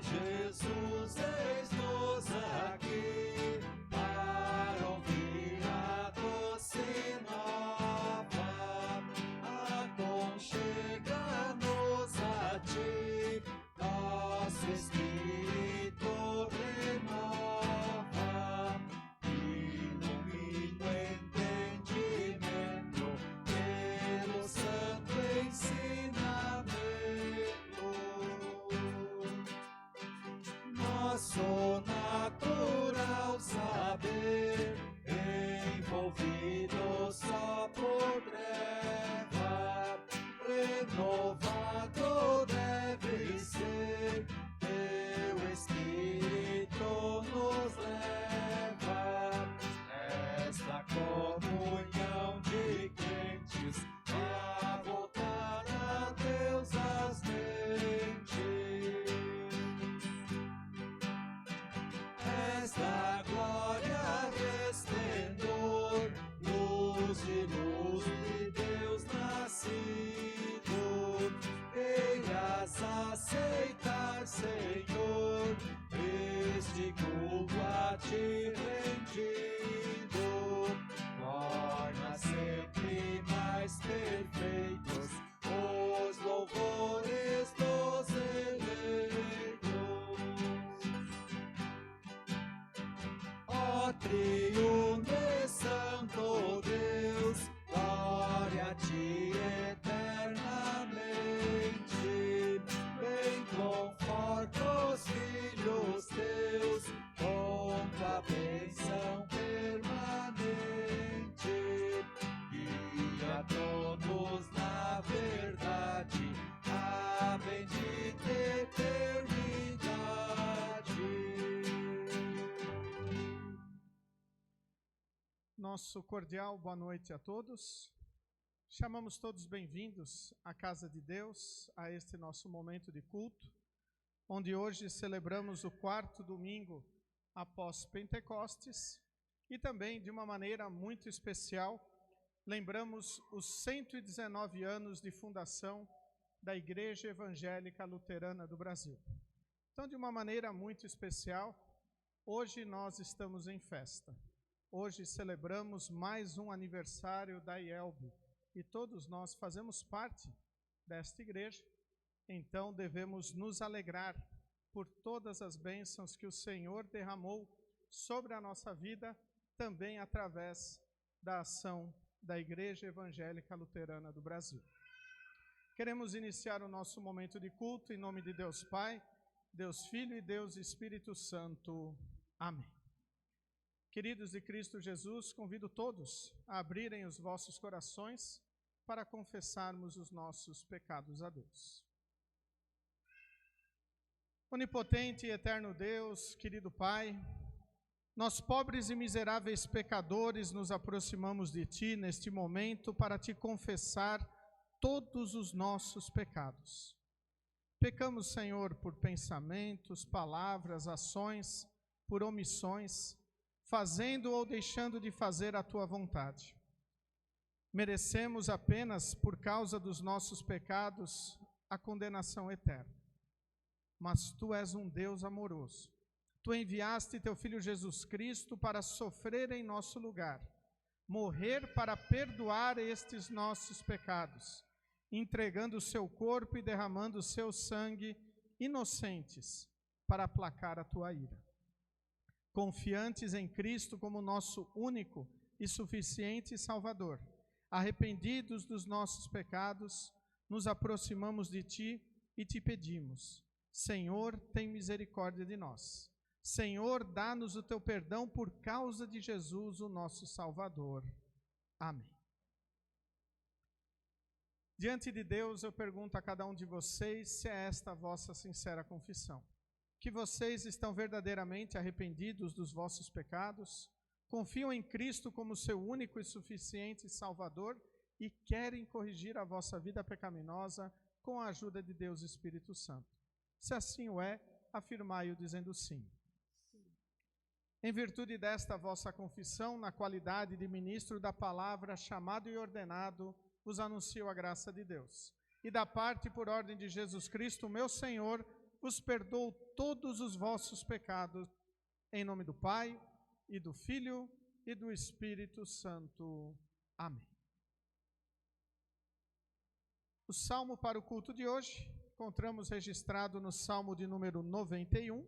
Jesus, eis-nos aqui para ouvir a doce nova. Aconchega-nos a ti, nosso Espírito renova, ilumina o entendimento pelo santo ensinamento. Nosso natural saber, envolvido só por treva, renovado deve ser, teu Espírito nos leva, nesta comunhão de crentes, a voltar a Deus as mentes. Esta glória resplendor, luz de Deus nascido, queiras aceitar, Senhor, este culto a ti rendido, torna sempre mais perfeitos os louvores dos eleitos. Ó triuno e santo Deus, glória a ti eternamente. Vem, conforta os filhos teus com tua bênção permanente. Guia todos na verdade, a bendita eternidade. Nosso cordial boa noite a todos. Chamamos todos bem-vindos à casa de Deus, a este nosso momento de culto, onde hoje celebramos o 4º domingo após Pentecostes e também, de uma maneira muito especial, lembramos os 119 anos de fundação da Igreja Evangélica Luterana do Brasil. Então, de uma maneira muito especial, hoje nós estamos em festa. Hoje celebramos mais um aniversário da IELB e todos nós fazemos parte desta igreja, então devemos nos alegrar por todas as bênçãos que o Senhor derramou sobre a nossa vida, também através da ação da Igreja Evangélica Luterana do Brasil. Queremos iniciar o nosso momento de culto em nome de Deus Pai, Deus Filho e Deus Espírito Santo. Amém. Queridos de Cristo Jesus, convido todos a abrirem os vossos corações para confessarmos os nossos pecados a Deus. Onipotente e eterno Deus, querido Pai, nós pobres e miseráveis pecadores nos aproximamos de Ti neste momento para Te confessar todos os nossos pecados. Pecamos, Senhor, por pensamentos, palavras, ações, por omissões, fazendo ou deixando de fazer a Tua vontade. Merecemos apenas, por causa dos nossos pecados, a condenação eterna. Mas Tu és um Deus amoroso. Tu enviaste Teu Filho Jesus Cristo para sofrer em nosso lugar, morrer para perdoar estes nossos pecados, entregando o Seu corpo e derramando o Seu sangue inocentes para aplacar a Tua ira. Confiantes em Cristo como nosso único e suficiente Salvador, arrependidos dos nossos pecados, nos aproximamos de Ti e Te pedimos: Senhor, tem misericórdia de nós. Senhor, dá-nos o Teu perdão por causa de Jesus, o nosso Salvador. Amém. Diante de Deus, eu pergunto a cada um de vocês se é esta a vossa sincera confissão. Que vocês estão verdadeiramente arrependidos dos vossos pecados, confiam em Cristo como seu único e suficiente Salvador e querem corrigir a vossa vida pecaminosa com a ajuda de Deus Espírito Santo. Se assim o é, afirmai-o dizendo sim. Em virtude desta vossa confissão, na qualidade de ministro da palavra, chamado e ordenado, vos anuncio a graça de Deus. E da parte, por ordem de Jesus Cristo, meu Senhor, vos perdoo todos os vossos pecados. Em nome do Pai, e do Filho, e do Espírito Santo. Amém. O salmo para o culto de hoje, encontramos registrado no Salmo de número 91,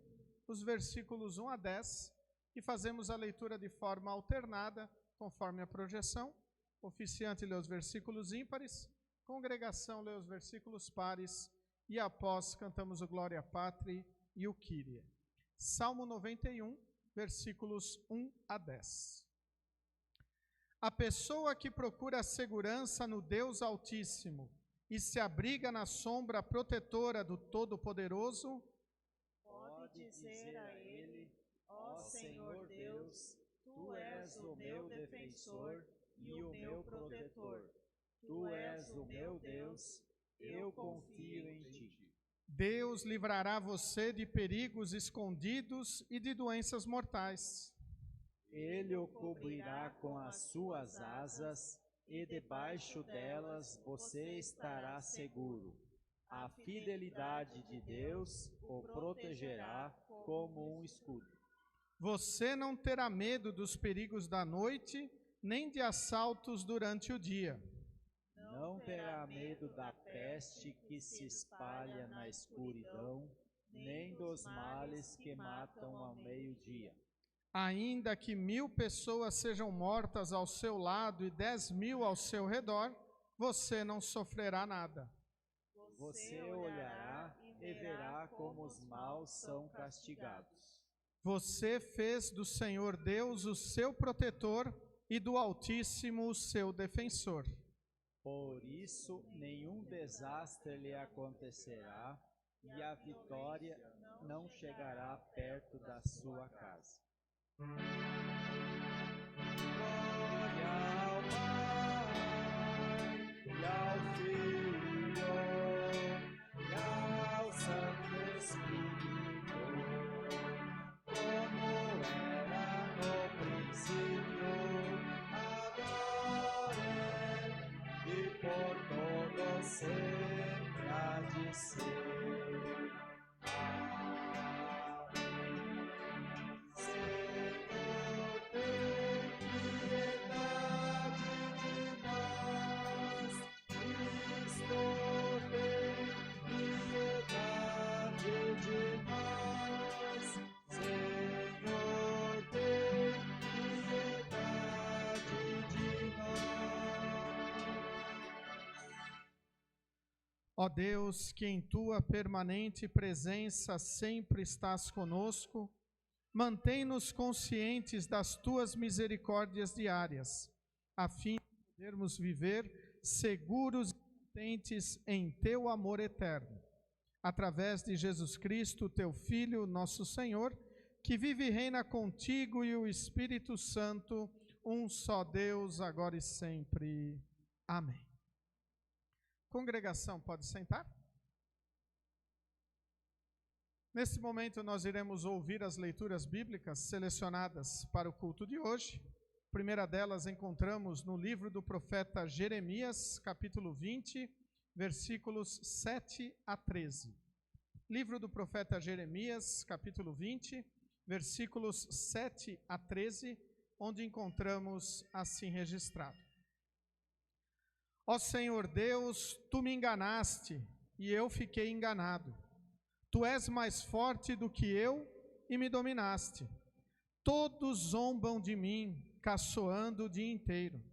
os versículos 1 a 10, e fazemos a leitura de forma alternada, conforme a projeção. Oficiante lê os versículos ímpares, congregação lê os versículos pares, e após cantamos o Glória Patri e o Kyrie. Salmo 91, versículos 1 a 10. A pessoa que procura segurança no Deus Altíssimo e se abriga na sombra protetora do Todo-Poderoso, pode dizer a ele: ó Senhor Deus, tu és o meu defensor e o meu protetor. Tu és o meu Deus, eu confio em ti. Deus livrará você de perigos escondidos e de doenças mortais. Ele o cobrirá com as suas asas, e debaixo delas você estará seguro. A fidelidade de Deus o protegerá como um escudo. Você não terá medo dos perigos da noite, nem de assaltos durante o dia. Não terá medo da peste que se espalha na escuridão, nem dos males que matam ao meio-dia. Ainda que 1000 pessoas sejam mortas ao seu lado e 10.000 ao seu redor, você não sofrerá nada. Você olhará e verá como os maus são castigados. Você fez do Senhor Deus o seu protetor e do Altíssimo o seu defensor. Por isso, nenhum desastre lhe acontecerá e a vitória não chegará perto da sua casa. Glória ao Pai, e ao Filho, e ao Santo Espírito, como era no princípio, agora e por todo sempre há de ser. Ó Deus, que em tua permanente presença sempre estás conosco, mantém-nos conscientes das tuas misericórdias diárias, a fim de podermos viver seguros e contentes em teu amor eterno. Através de Jesus Cristo, teu Filho, nosso Senhor, que vive e reina contigo e o Espírito Santo, um só Deus, agora e sempre. Amém. Congregação, pode sentar? Nesse momento nós iremos ouvir as leituras bíblicas selecionadas para o culto de hoje. A primeira delas encontramos no livro do profeta Jeremias, capítulo 20, versículos 7 a 13. Livro do profeta Jeremias, capítulo 20, versículos 7 a 13, onde encontramos assim registrado: Ó Senhor Deus, tu me enganaste e eu fiquei enganado. Tu és mais forte do que eu e me dominaste. Todos zombam de mim, caçoando o dia inteiro.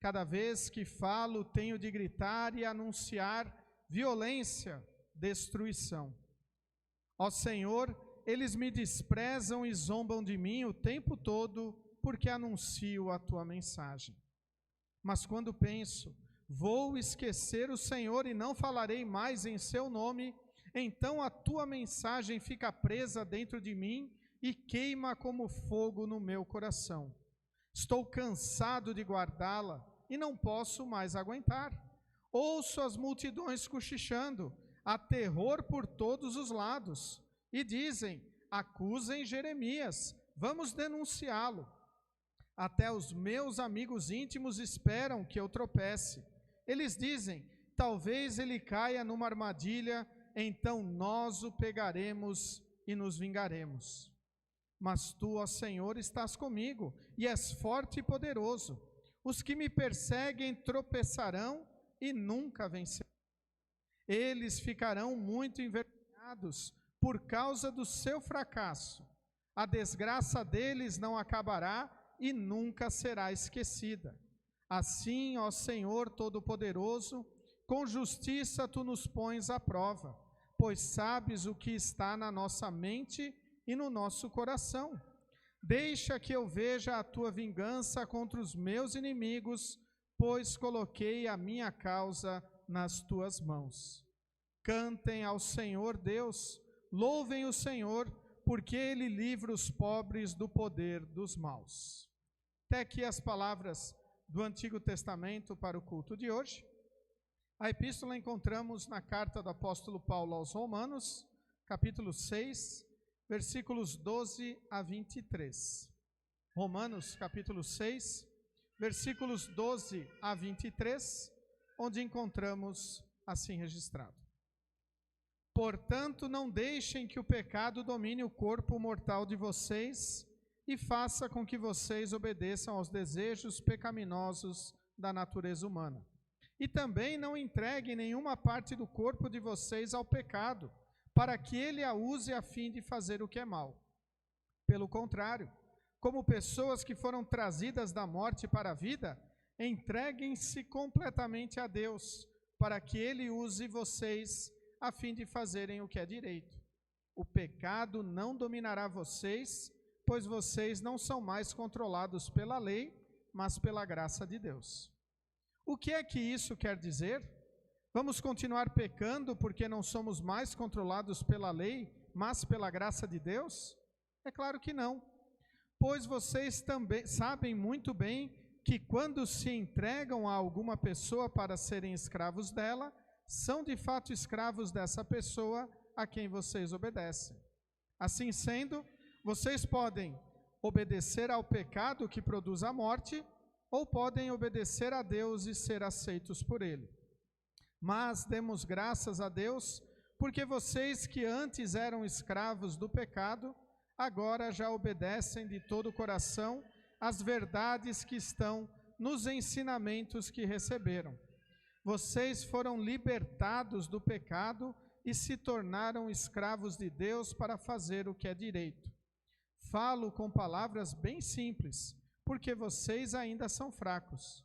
Cada vez que falo, tenho de gritar e anunciar violência, destruição. Ó Senhor, eles me desprezam e zombam de mim o tempo todo, porque anuncio a tua mensagem. Mas quando penso, vou esquecer o Senhor e não falarei mais em seu nome, então a tua mensagem fica presa dentro de mim e queima como fogo no meu coração. Estou cansado de guardá-la e não posso mais aguentar. Ouço as multidões cochichando, há terror por todos os lados. E dizem: acusem Jeremias, vamos denunciá-lo. Até os meus amigos íntimos esperam que eu tropece. Eles dizem: talvez ele caia numa armadilha então nós o pegaremos e nos vingaremos. Mas tu, ó Senhor, estás comigo, e és forte e poderoso. Os que me perseguem tropeçarão e nunca vencerão. Eles ficarão muito envergonhados por causa do seu fracasso. A desgraça deles não acabará e nunca será esquecida. Assim, ó Senhor Todo-Poderoso, com justiça tu nos pões à prova, pois sabes o que está na nossa mente e no nosso coração. Deixa que eu veja a tua vingança contra os meus inimigos, pois coloquei a minha causa nas tuas mãos. Cantem ao Senhor Deus, louvem o Senhor, porque Ele livra os pobres do poder dos maus. Até aqui as palavras do Antigo Testamento para o culto de hoje. A epístola encontramos na carta do apóstolo Paulo aos Romanos, capítulo 6, versículos 12 a 23. Romanos, capítulo 6, versículos 12 a 23, onde encontramos assim registrado: Portanto, não deixem que o pecado domine o corpo mortal de vocês e faça com que vocês obedeçam aos desejos pecaminosos da natureza humana. E também não entreguem nenhuma parte do corpo de vocês ao pecado, para que ele a use a fim de fazer o que é mal. Pelo contrário, como pessoas que foram trazidas da morte para a vida, entreguem-se completamente a Deus, para que ele use vocês a fim de fazerem o que é direito. O pecado não dominará vocês, pois vocês não são mais controlados pela lei, mas pela graça de Deus. O que é que isso quer dizer? Vamos continuar pecando porque não somos mais controlados pela lei, mas pela graça de Deus? É claro que não. Pois vocês também sabem muito bem que quando se entregam a alguma pessoa para serem escravos dela, são de fato escravos dessa pessoa a quem vocês obedecem. Assim sendo, vocês podem obedecer ao pecado que produz a morte, ou podem obedecer a Deus e ser aceitos por Ele. Mas demos graças a Deus, porque vocês que antes eram escravos do pecado, agora já obedecem de todo o coração às verdades que estão nos ensinamentos que receberam. Vocês foram libertados do pecado e se tornaram escravos de Deus para fazer o que é direito. Falo com palavras bem simples, porque vocês ainda são fracos.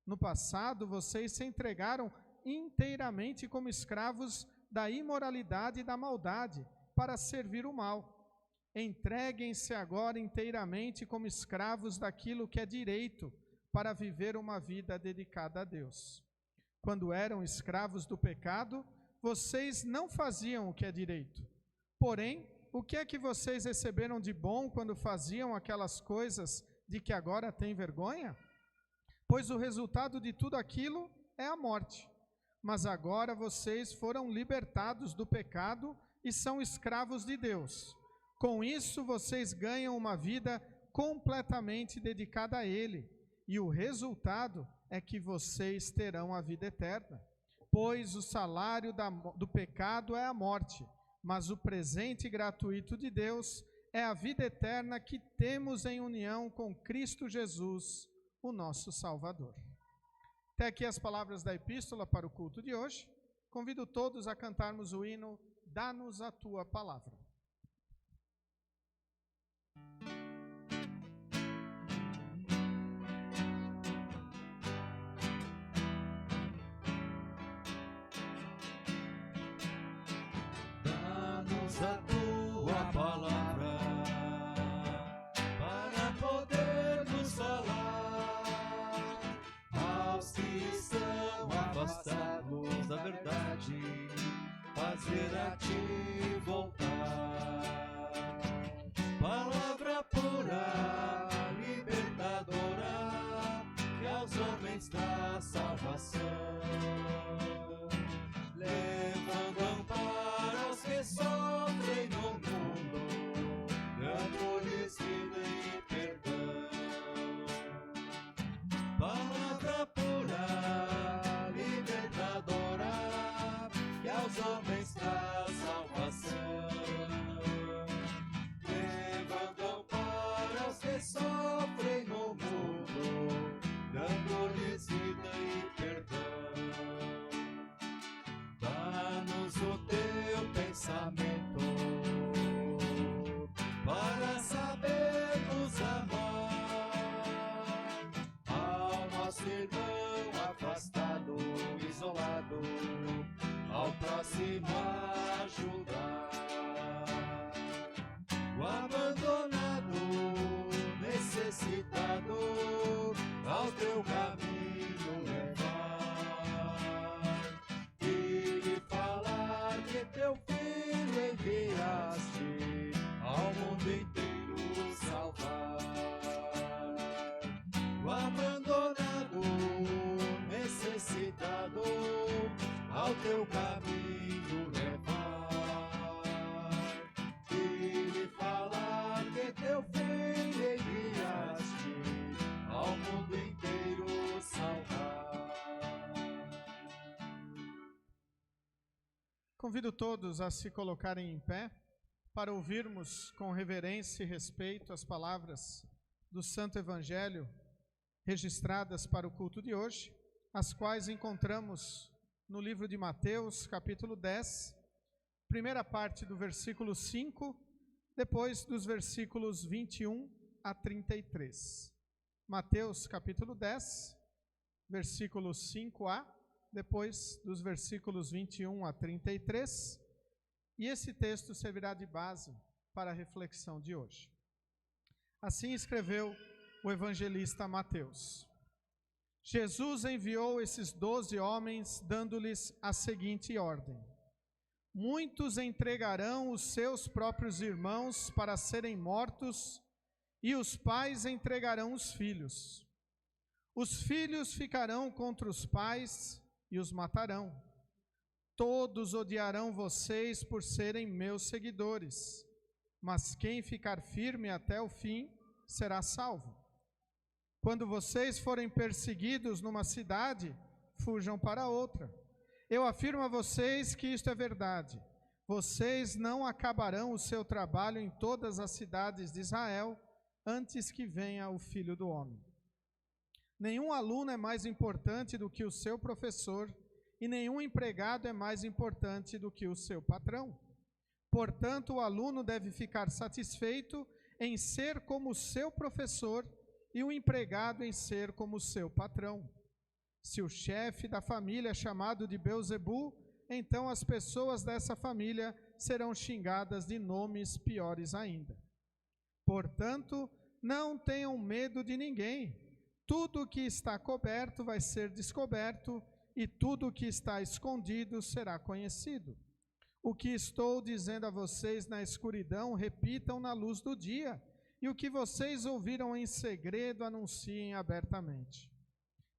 No passado, vocês se entregaram inteiramente como escravos da imoralidade e da maldade, para servir o mal. Entreguem-se agora inteiramente como escravos daquilo que é direito, para viver uma vida dedicada a Deus. Quando eram escravos do pecado, vocês não faziam o que é direito. Porém, o que é que vocês receberam de bom quando faziam aquelas coisas de que agora têm vergonha? Pois o resultado de tudo aquilo é a morte. Mas agora vocês foram libertados do pecado e são escravos de Deus. Com isso, vocês ganham uma vida completamente dedicada a Ele. E o resultado é que vocês terão a vida eterna. Pois o salário do pecado é a morte, mas o presente gratuito de Deus é a vida eterna que temos em união com Cristo Jesus, o nosso Salvador. Até aqui as palavras da epístola para o culto de hoje. Convido todos a cantarmos o hino Dá-nos a Tua Palavra. Dá-nos a Tua Palavra, para podermos falar aos que estão afastados da verdade, fazer a Ti voltar. Palavra pura, libertadora, que aos homens dá salvação, levando amparo aos que sofrem no mundo, dando-lhes vida e perdão. Palavra pura, libertadora, que aos homens traz teu caminho levar e lhe falar que teu filho enviaste ao mundo inteiro salvar. Convido todos a se colocarem em pé para ouvirmos com reverência e respeito as palavras do Santo Evangelho registradas para o culto de hoje, as quais encontramos no livro de Mateus, capítulo 10, primeira parte do versículo 5, depois dos versículos 21 a 33. Mateus, capítulo 10, versículo 5a, depois dos versículos 21 a 33, e esse texto servirá de base para a reflexão de hoje. Assim escreveu o evangelista Mateus. Jesus enviou esses 12 homens, dando-lhes a seguinte ordem: muitos entregarão os seus próprios irmãos para serem mortos, e os pais entregarão os filhos. Os filhos ficarão contra os pais e os matarão. Todos odiarão vocês por serem meus seguidores, mas quem ficar firme até o fim será salvo. Quando vocês forem perseguidos numa cidade, fujam para outra. Eu afirmo a vocês que isto é verdade. Vocês não acabarão o seu trabalho em todas as cidades de Israel antes que venha o Filho do Homem. Nenhum aluno é mais importante do que o seu professor, e nenhum empregado é mais importante do que o seu patrão. Portanto, o aluno deve ficar satisfeito em ser como o seu professor e o empregado em ser como o seu patrão. Se o chefe da família é chamado de Belzebu, então as pessoas dessa família serão xingadas de nomes piores ainda. Portanto, não tenham medo de ninguém. Tudo o que está coberto vai ser descoberto, e tudo o que está escondido será conhecido. O que estou dizendo a vocês na escuridão, repitam na luz do dia, e o que vocês ouviram em segredo, anunciem abertamente.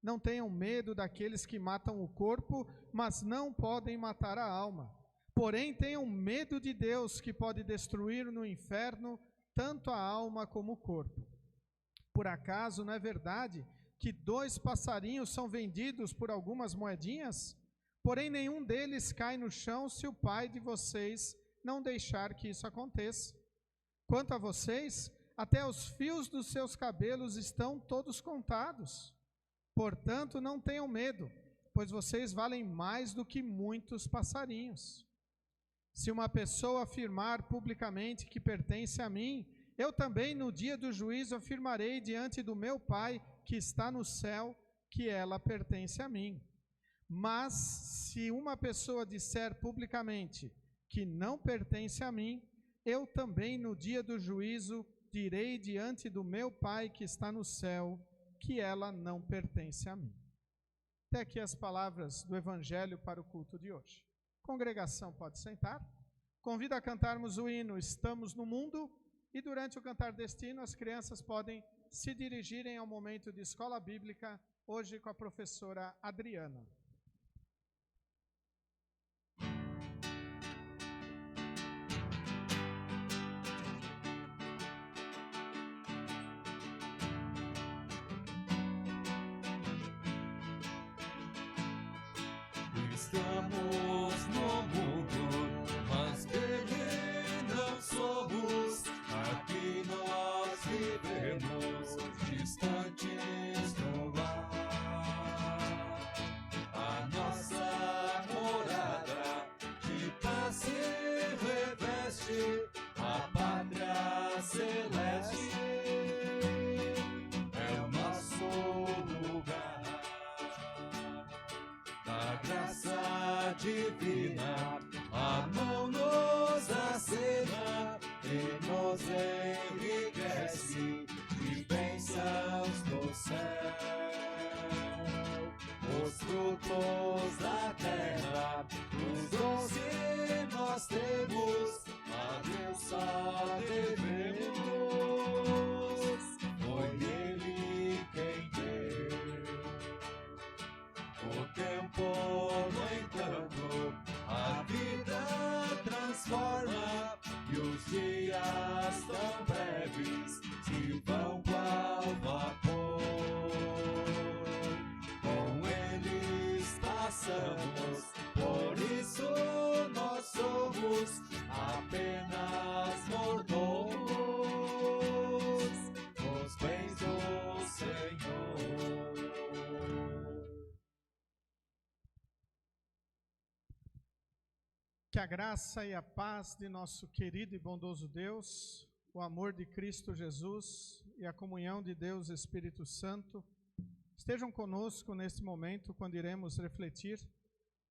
Não tenham medo daqueles que matam o corpo, mas não podem matar a alma. Porém, tenham medo de Deus, que pode destruir no inferno tanto a alma como o corpo. Por acaso não é verdade que 2 passarinhos são vendidos por algumas moedinhas? Porém, nenhum deles cai no chão se o Pai de vocês não deixar que isso aconteça. Quanto a vocês, até os fios dos seus cabelos estão todos contados. Portanto, não tenham medo, pois vocês valem mais do que muitos passarinhos. Se uma pessoa afirmar publicamente que pertence a mim, eu também no dia do juízo afirmarei diante do meu Pai que está no céu que ela pertence a mim. Mas se uma pessoa disser publicamente que não pertence a mim, eu também no dia do juízo direi diante do meu Pai que está no céu que ela não pertence a mim. Até aqui as palavras do Evangelho para o culto de hoje. Congregação pode sentar. Convido a cantarmos o hino Estamos no Mundo, e durante o cantar deste hino as crianças podem se dirigirem ao momento de escola bíblica, hoje com a professora Adriana. Estamos no mundo, mas dele não somos. Aqui nós vivemos distantes do lar. A nossa morada de paz se reveste, a pátria celeste é o nosso lugar. Da graça divina, a mão nos acena e nos enriquece de bênçãos do céu. Os frutos da terra, os dons que nós temos, a Deus só devemos. Foi Ele quem deu. O tempo, no entanto, Que a graça e a paz de nosso querido e bondoso Deus, o amor de Cristo Jesus e a comunhão de Deus Espírito Santo estejam conosco neste momento, quando iremos refletir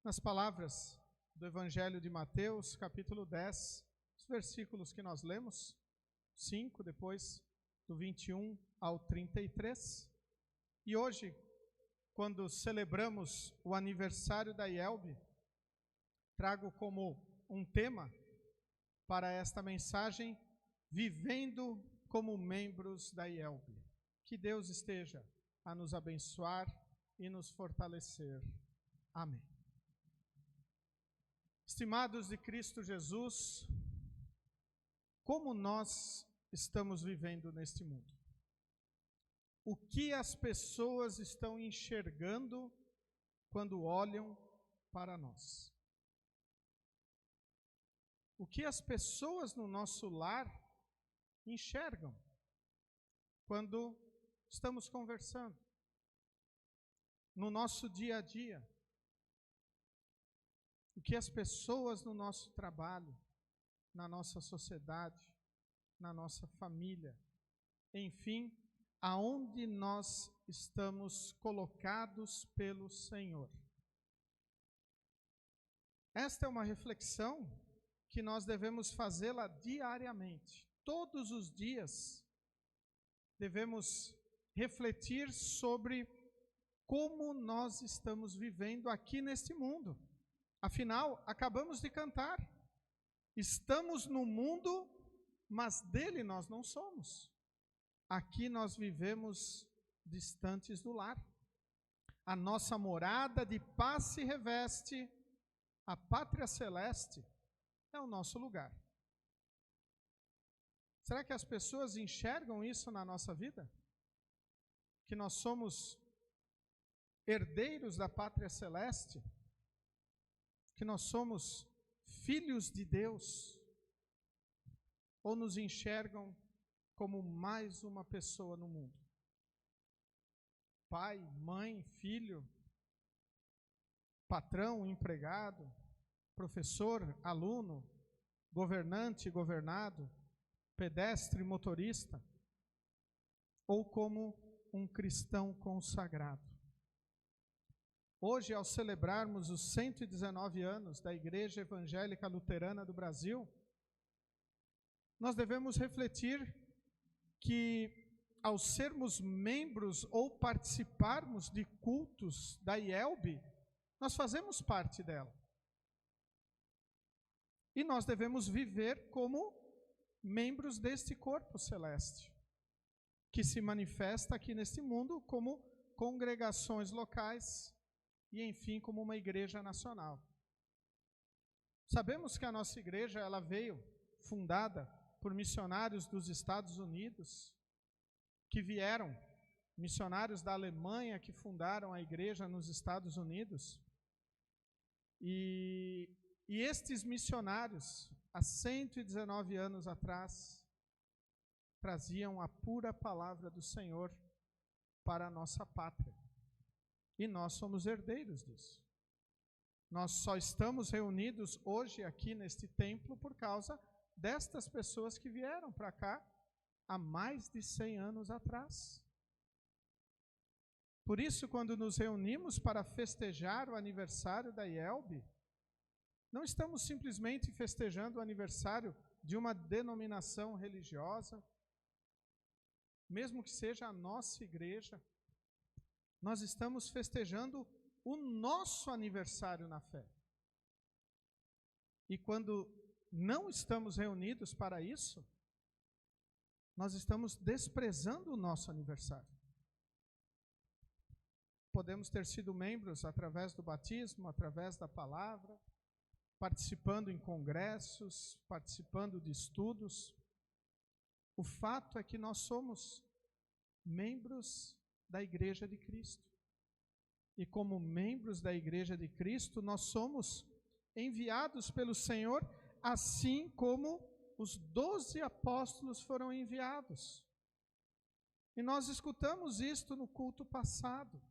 nas palavras do Evangelho de Mateus, capítulo 10, os versículos que nós lemos, 5, depois do 21 ao 33. E hoje, quando celebramos o aniversário da IELB, trago como um tema para esta mensagem, vivendo como membros da IELB. Que Deus esteja a nos abençoar e nos fortalecer. Amém. Estimados de Cristo Jesus, como nós estamos vivendo neste mundo? O que as pessoas estão enxergando quando olham para nós? O que as pessoas no nosso lar enxergam quando estamos conversando? No nosso dia a dia? O que as pessoas no nosso trabalho, na nossa sociedade, na nossa família, enfim, aonde nós estamos colocados pelo Senhor? Esta é uma reflexão que nós devemos fazê-la diariamente. Todos os dias devemos refletir sobre como nós estamos vivendo aqui neste mundo. Afinal, acabamos de cantar. Estamos no mundo, mas dele nós não somos. Aqui nós vivemos distantes do lar. A nossa morada de paz se reveste, a pátria celeste é o nosso lugar. Será que as pessoas enxergam isso na nossa vida? Que nós somos herdeiros da pátria celeste? Que nós somos filhos de Deus? Ou nos enxergam como mais uma pessoa no mundo? Pai, mãe, filho, patrão, empregado, professor, aluno, governante, governado, pedestre, motorista, ou como um cristão consagrado. Hoje, ao celebrarmos os 119 anos da Igreja Evangélica Luterana do Brasil, nós devemos refletir que, ao sermos membros ou participarmos de cultos da IELB, nós fazemos parte dela. E nós devemos viver como membros deste corpo celeste, que se manifesta aqui neste mundo como congregações locais e, enfim, como uma igreja nacional. Sabemos que a nossa igreja ela veio fundada por missionários dos Estados Unidos, que vieram, missionários da Alemanha que fundaram a igreja nos Estados Unidos. E estes missionários, há 119 anos atrás, traziam a pura palavra do Senhor para a nossa pátria. E nós somos herdeiros disso. Nós só estamos reunidos hoje aqui neste templo por causa destas pessoas que vieram para cá há mais de 100 anos atrás. Por isso, quando nos reunimos para festejar o aniversário da IELB, não estamos simplesmente festejando o aniversário de uma denominação religiosa, mesmo que seja a nossa igreja, nós estamos festejando o nosso aniversário na fé. E quando não estamos reunidos para isso, nós estamos desprezando o nosso aniversário. Podemos ter sido membros através do batismo, através da palavra, participando em congressos, participando de estudos. O fato é que nós somos membros da Igreja de Cristo. E como membros da Igreja de Cristo, nós somos enviados pelo Senhor, assim como os 12 apóstolos foram enviados. E nós escutamos isto no culto passado,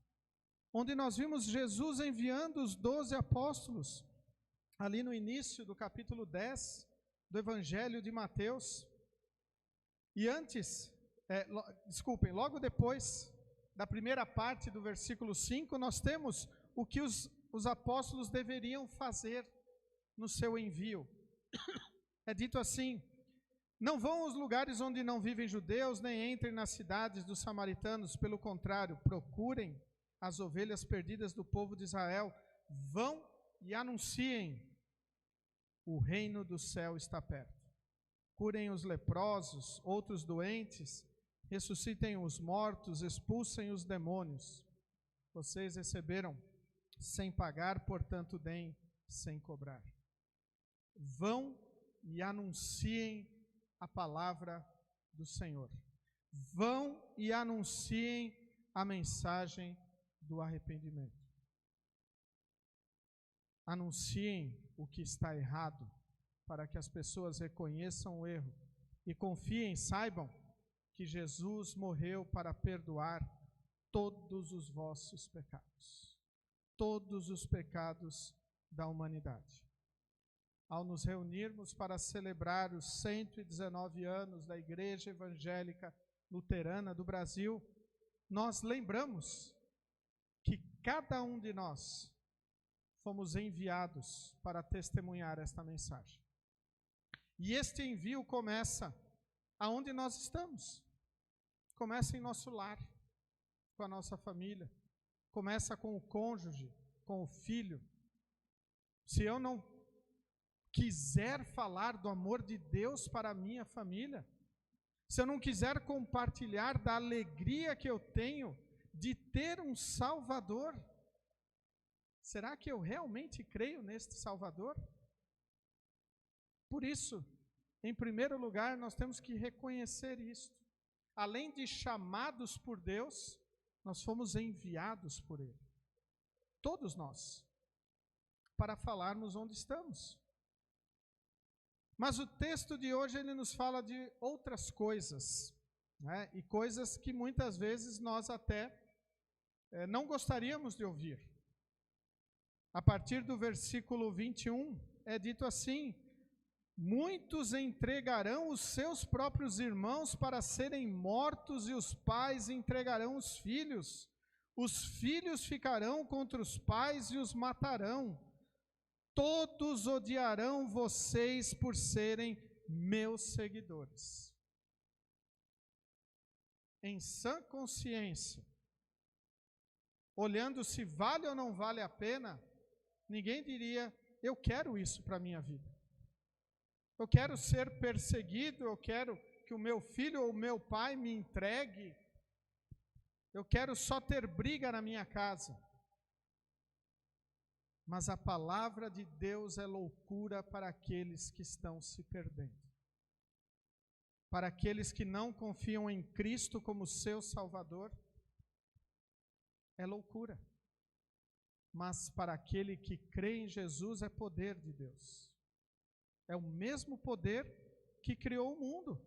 onde nós vimos Jesus enviando os 12 apóstolos ali no início do capítulo 10 do Evangelho de Mateus. E antes, logo depois da primeira parte do versículo 5, nós temos o que os apóstolos deveriam fazer no seu envio. É dito assim: não vão aos lugares onde não vivem judeus, nem entrem nas cidades dos samaritanos, pelo contrário, procurem as ovelhas perdidas do povo de Israel, vão e anunciem: o reino do céu está perto. Curem os leprosos, outros doentes, ressuscitem os mortos, expulsem os demônios. Vocês receberam sem pagar, portanto deem sem cobrar. Vão e anunciem a palavra do Senhor. Vão e anunciem a mensagem do arrependimento. Anunciem o que está errado, para que as pessoas reconheçam o erro e confiem, saibam que Jesus morreu para perdoar todos os vossos pecados, todos os pecados da humanidade. Ao nos reunirmos para celebrar os 119 anos da Igreja Evangélica Luterana do Brasil, nós lembramos que cada um de nós fomos enviados para testemunhar esta mensagem. E este envio começa aonde nós estamos. Começa em nosso lar, com a nossa família. Começa com o cônjuge, com o filho. Se eu não quiser falar do amor de Deus para a minha família, se eu não quiser compartilhar da alegria que eu tenho de ter um Salvador, será que eu realmente creio neste Salvador? Por isso, em primeiro lugar, nós temos que reconhecer isto. Além de chamados por Deus, nós fomos enviados por Ele. Todos nós, para falarmos onde estamos. Mas o texto de hoje, ele nos fala de outras coisas, né? E coisas que muitas vezes nós até não gostaríamos de ouvir. A partir do versículo 21, é dito assim: muitos entregarão os seus próprios irmãos para serem mortos, e os pais entregarão os filhos ficarão contra os pais e os matarão. Todos odiarão vocês por serem meus seguidores. Em sã consciência, olhando se vale ou não vale a pena, ninguém diria: eu quero isso para a minha vida. Eu quero ser perseguido, eu quero que o meu filho ou o meu pai me entregue. Eu quero só ter briga na minha casa. Mas a palavra de Deus é loucura para aqueles que estão se perdendo. Para aqueles que não confiam em Cristo como seu Salvador, é loucura. Mas para aquele que crê em Jesus é poder de Deus. É o mesmo poder que criou o mundo.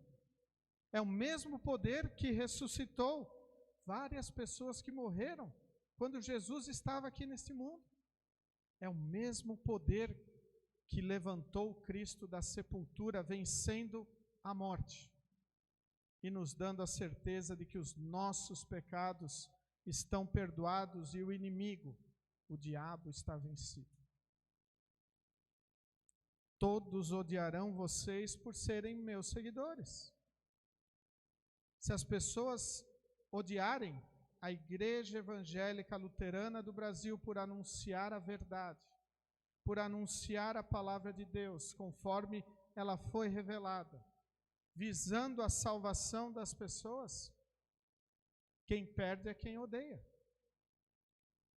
É o mesmo poder que ressuscitou várias pessoas que morreram quando Jesus estava aqui neste mundo. É o mesmo poder que levantou Cristo da sepultura, vencendo a morte e nos dando a certeza de que os nossos pecados estão perdoados e o inimigo, o diabo, está vencido. Todos odiarão vocês por serem meus seguidores. Se as pessoas odiarem a Igreja Evangélica Luterana do Brasil por anunciar a verdade, por anunciar a palavra de Deus, conforme ela foi revelada, visando a salvação das pessoas, quem perde é quem odeia.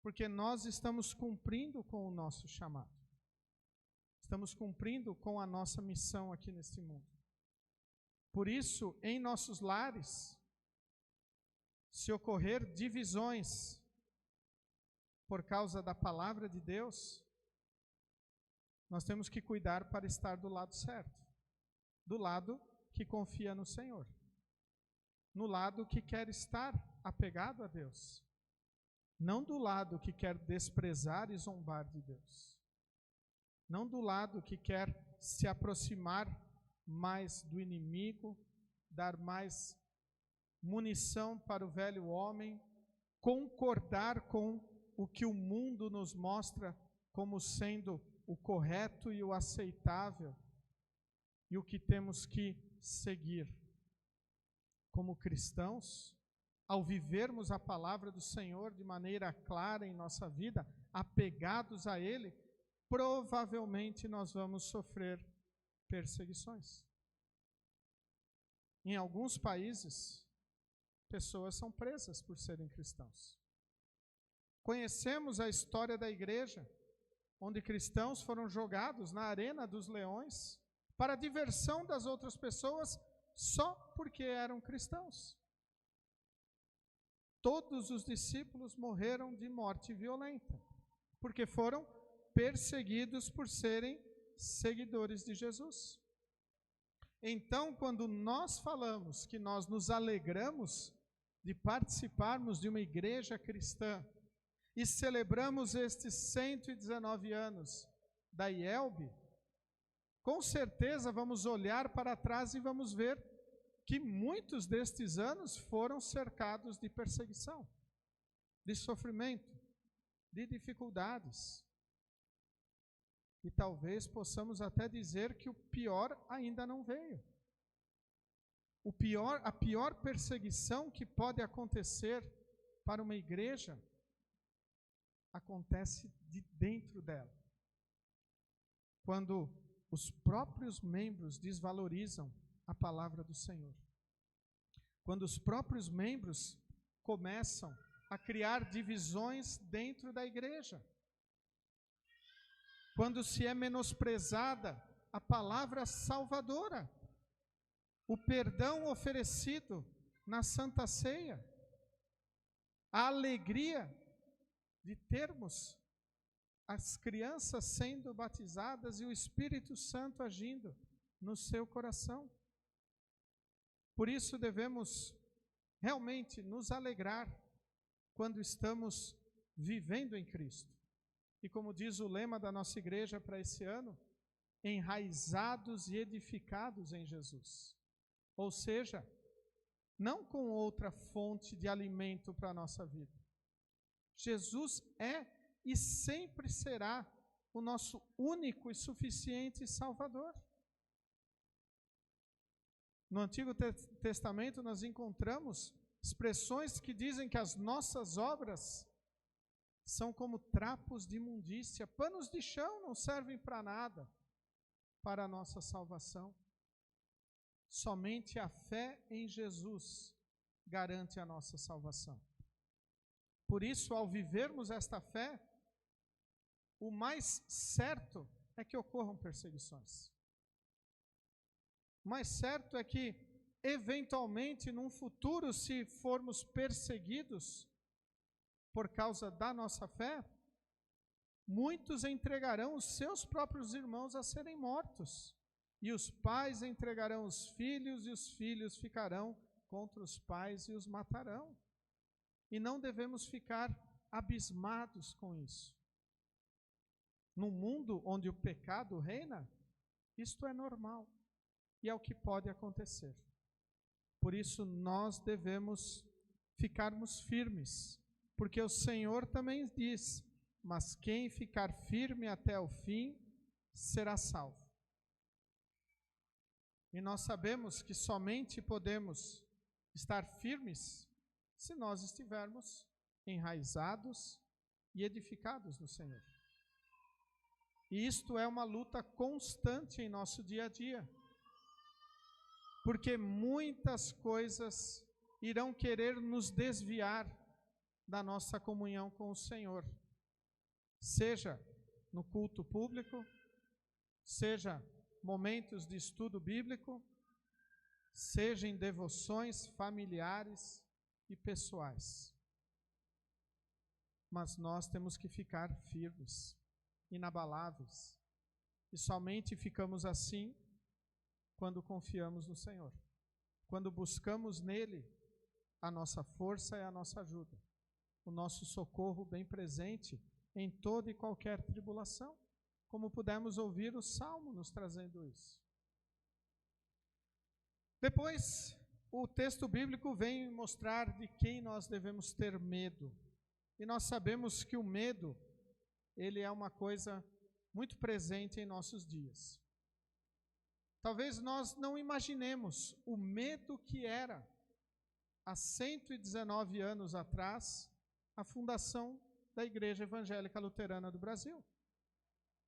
Porque nós estamos cumprindo com o nosso chamado. Estamos cumprindo com a nossa missão aqui neste mundo. Por isso, em nossos lares, se ocorrer divisões por causa da palavra de Deus, nós temos que cuidar para estar do lado certo, do lado que confia no Senhor, no lado que quer estar apegado a Deus, não do lado que quer desprezar e zombar de Deus. não do lado que quer se aproximar mais do inimigo, dar mais munição para o velho homem, concordar com o que o mundo nos mostra como sendo o correto e o aceitável e o que temos que seguir. Como cristãos, ao vivermos a palavra do Senhor de maneira clara em nossa vida, apegados a Ele, provavelmente nós vamos sofrer perseguições. Em alguns países, pessoas são presas por serem cristãos. Conhecemos a história da igreja, onde cristãos foram jogados na arena dos leões para a diversão das outras pessoas só porque eram cristãos. Todos os discípulos morreram de morte violenta, porque foram perseguidos por serem seguidores de Jesus. Então, quando nós falamos que nós nos alegramos de participarmos de uma igreja cristã e celebramos estes 119 anos da IELB, com certeza vamos olhar para trás e vamos ver que muitos destes anos foram cercados de perseguição, de sofrimento, de dificuldades. E talvez possamos até dizer que o pior ainda não veio. A pior perseguição que pode acontecer para uma igreja acontece de dentro dela. Quando os próprios membros desvalorizam a palavra do Senhor. Quando os próprios membros começam a criar divisões dentro da igreja. Quando se é menosprezada a palavra salvadora, o perdão oferecido na Santa Ceia, a alegria de termos as crianças sendo batizadas e o Espírito Santo agindo no seu coração. Por isso devemos realmente nos alegrar quando estamos vivendo em Cristo. E como diz o lema da nossa igreja para esse ano, enraizados e edificados em Jesus. Ou seja, não com outra fonte de alimento para a nossa vida. Jesus é e sempre será o nosso único e suficiente Salvador. No Antigo Testamento nós encontramos expressões que dizem que as nossas obras são como trapos de imundícia, panos de chão não servem para nada para a nossa salvação. Somente a fé em Jesus garante a nossa salvação. Por isso, ao vivermos esta fé, o mais certo é que ocorram perseguições. O mais certo é que, eventualmente, num futuro, se formos perseguidos por causa da nossa fé, muitos entregarão os seus próprios irmãos a serem mortos. E os pais entregarão os filhos, e os filhos ficarão contra os pais e os matarão. E não devemos ficar abismados com isso. No mundo onde o pecado reina, isto é normal e é o que pode acontecer. Por isso nós devemos ficarmos firmes, porque o Senhor também diz: mas quem ficar firme até o fim será salvo. E nós sabemos que somente podemos estar firmes se nós estivermos enraizados e edificados no Senhor. E isto é uma luta constante em nosso dia a dia, porque muitas coisas irão querer nos desviar da nossa comunhão com o Senhor, seja no culto público, seja momentos de estudo bíblico, seja em devoções familiares e pessoais. Mas nós temos que ficar firmes, inabaláveis, e somente ficamos assim quando confiamos no Senhor, quando buscamos nele a nossa força e a nossa ajuda, o nosso socorro bem presente em toda e qualquer tribulação, como pudemos ouvir o Salmo nos trazendo isso. Depois, o texto bíblico vem mostrar de quem nós devemos ter medo. E nós sabemos que o medo, ele é uma coisa muito presente em nossos dias. Talvez nós não imaginemos o medo que era, há 119 anos atrás, a fundação da Igreja Evangélica Luterana do Brasil.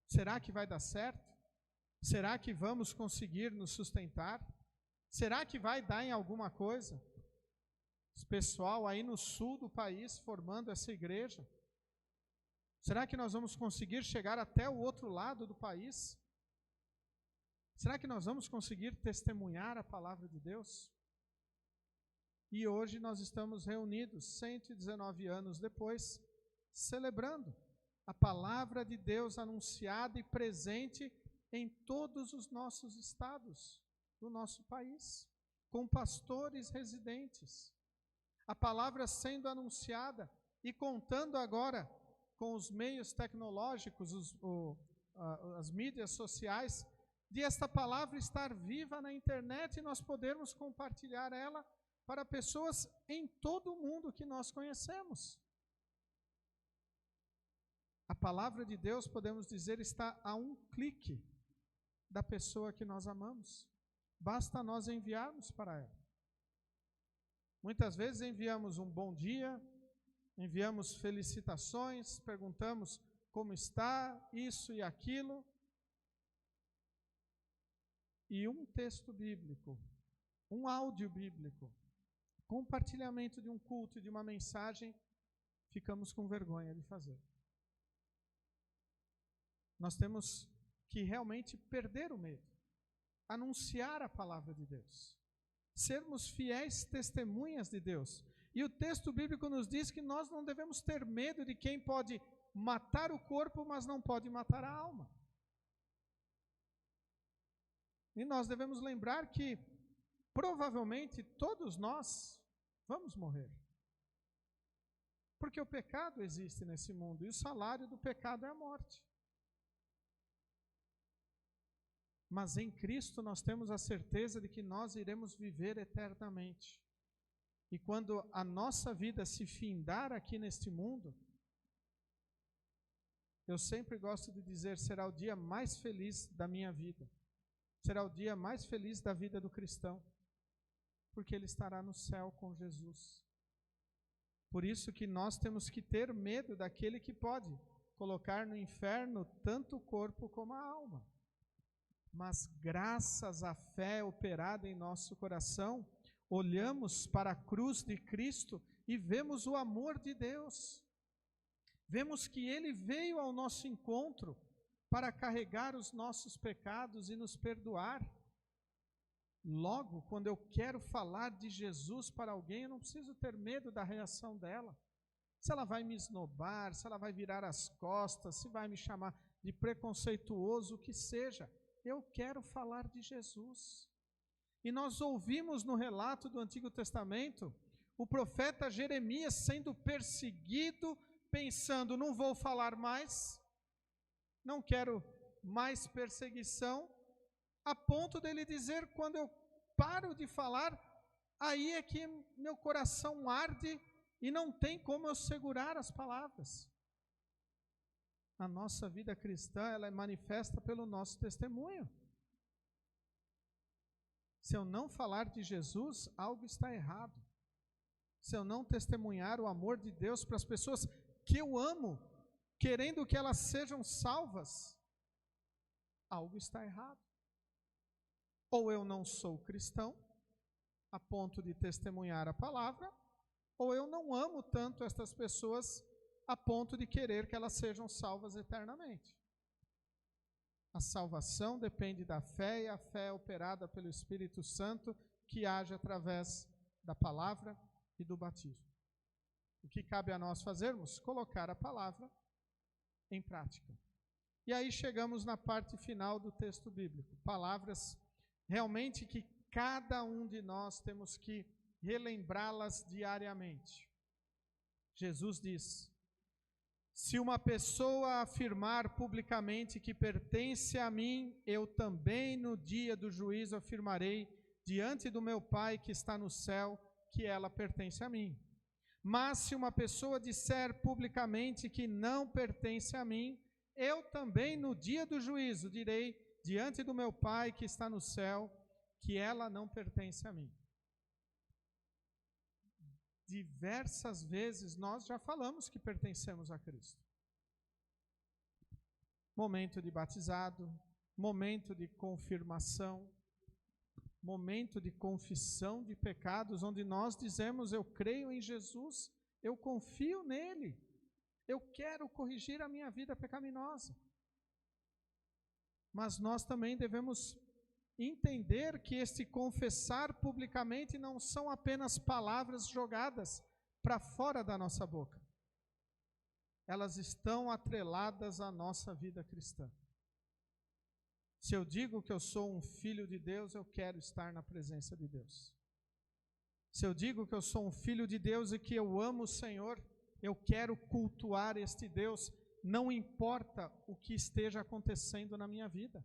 Será que vai dar certo? Será que vamos conseguir nos sustentar? Será que vai dar em alguma coisa? Esse pessoal aí no sul do país formando essa igreja. Será que nós vamos conseguir chegar até o outro lado do país? Será que nós vamos conseguir testemunhar a palavra de Deus? E hoje nós estamos reunidos, 119 anos depois, celebrando a palavra de Deus anunciada e presente em todos os nossos estados do nosso país, com pastores residentes. A palavra sendo anunciada e contando agora com os meios tecnológicos, as mídias sociais, de esta palavra estar viva na internet e nós podermos compartilhar ela para pessoas em todo o mundo que nós conhecemos. A palavra de Deus, podemos dizer, está a um clique da pessoa que nós amamos. Basta nós enviarmos para ela. Muitas vezes enviamos um bom dia, enviamos felicitações, perguntamos como está, isso e aquilo. E um texto bíblico, um áudio bíblico, compartilhamento de um culto, de uma mensagem, ficamos com vergonha de fazer. Nós temos que realmente perder o medo, anunciar a palavra de Deus, sermos fiéis testemunhas de Deus. E o texto bíblico nos diz que nós não devemos ter medo de quem pode matar o corpo, mas não pode matar a alma. E nós devemos lembrar que provavelmente todos nós vamos morrer. Porque o pecado existe nesse mundo e o salário do pecado é a morte. Mas em Cristo nós temos a certeza de que nós iremos viver eternamente. E quando a nossa vida se findar aqui neste mundo, eu sempre gosto de dizer, será o dia mais feliz da minha vida. Será o dia mais feliz da vida do cristão, porque ele estará no céu com Jesus. Por isso que nós temos que ter medo daquele que pode colocar no inferno tanto o corpo como a alma. Mas graças à fé operada em nosso coração, olhamos para a cruz de Cristo e vemos o amor de Deus. Vemos que Ele veio ao nosso encontro para carregar os nossos pecados e nos perdoar. Logo, quando eu quero falar de Jesus para alguém, eu não preciso ter medo da reação dela. Se ela vai me esnobar, se ela vai virar as costas, se vai me chamar de preconceituoso, o que seja. Eu quero falar de Jesus. E nós ouvimos no relato do Antigo Testamento, o profeta Jeremias sendo perseguido, pensando, não vou falar mais, não quero mais perseguição, a ponto dele dizer, quando eu paro de falar, aí é que meu coração arde e não tem como eu segurar as palavras. A nossa vida cristã, ela é manifesta pelo nosso testemunho. Se eu não falar de Jesus, algo está errado. Se eu não testemunhar o amor de Deus para as pessoas que eu amo, querendo que elas sejam salvas, algo está errado. Ou eu não sou cristão, a ponto de testemunhar a palavra, ou eu não amo tanto estas pessoas a ponto de querer que elas sejam salvas eternamente. A salvação depende da fé, e a fé é operada pelo Espírito Santo, que age através da palavra e do batismo. O que cabe a nós fazermos? Colocar a palavra em prática. E aí chegamos na parte final do texto bíblico. Palavras realmente que cada um de nós temos que relembrá-las diariamente. Jesus diz, Se uma pessoa afirmar publicamente que pertence a mim, eu também no dia do juízo afirmarei diante do meu Pai que está no céu que ela pertence a mim. Mas se uma pessoa disser publicamente que não pertence a mim, eu também no dia do juízo direi diante do meu Pai que está no céu que ela não pertence a mim. Diversas vezes nós já falamos que pertencemos a Cristo. Momento de batizado, momento de confirmação, momento de confissão de pecados, onde nós dizemos: eu creio em Jesus, eu confio nele, eu quero corrigir a minha vida pecaminosa. Mas nós também devemos entender que este confessar publicamente não são apenas palavras jogadas para fora da nossa boca. Elas estão atreladas à nossa vida cristã. Se eu digo que eu sou um filho de Deus, eu quero estar na presença de Deus. Se eu digo que eu sou um filho de Deus e que eu amo o Senhor, eu quero cultuar este Deus, não importa o que esteja acontecendo na minha vida.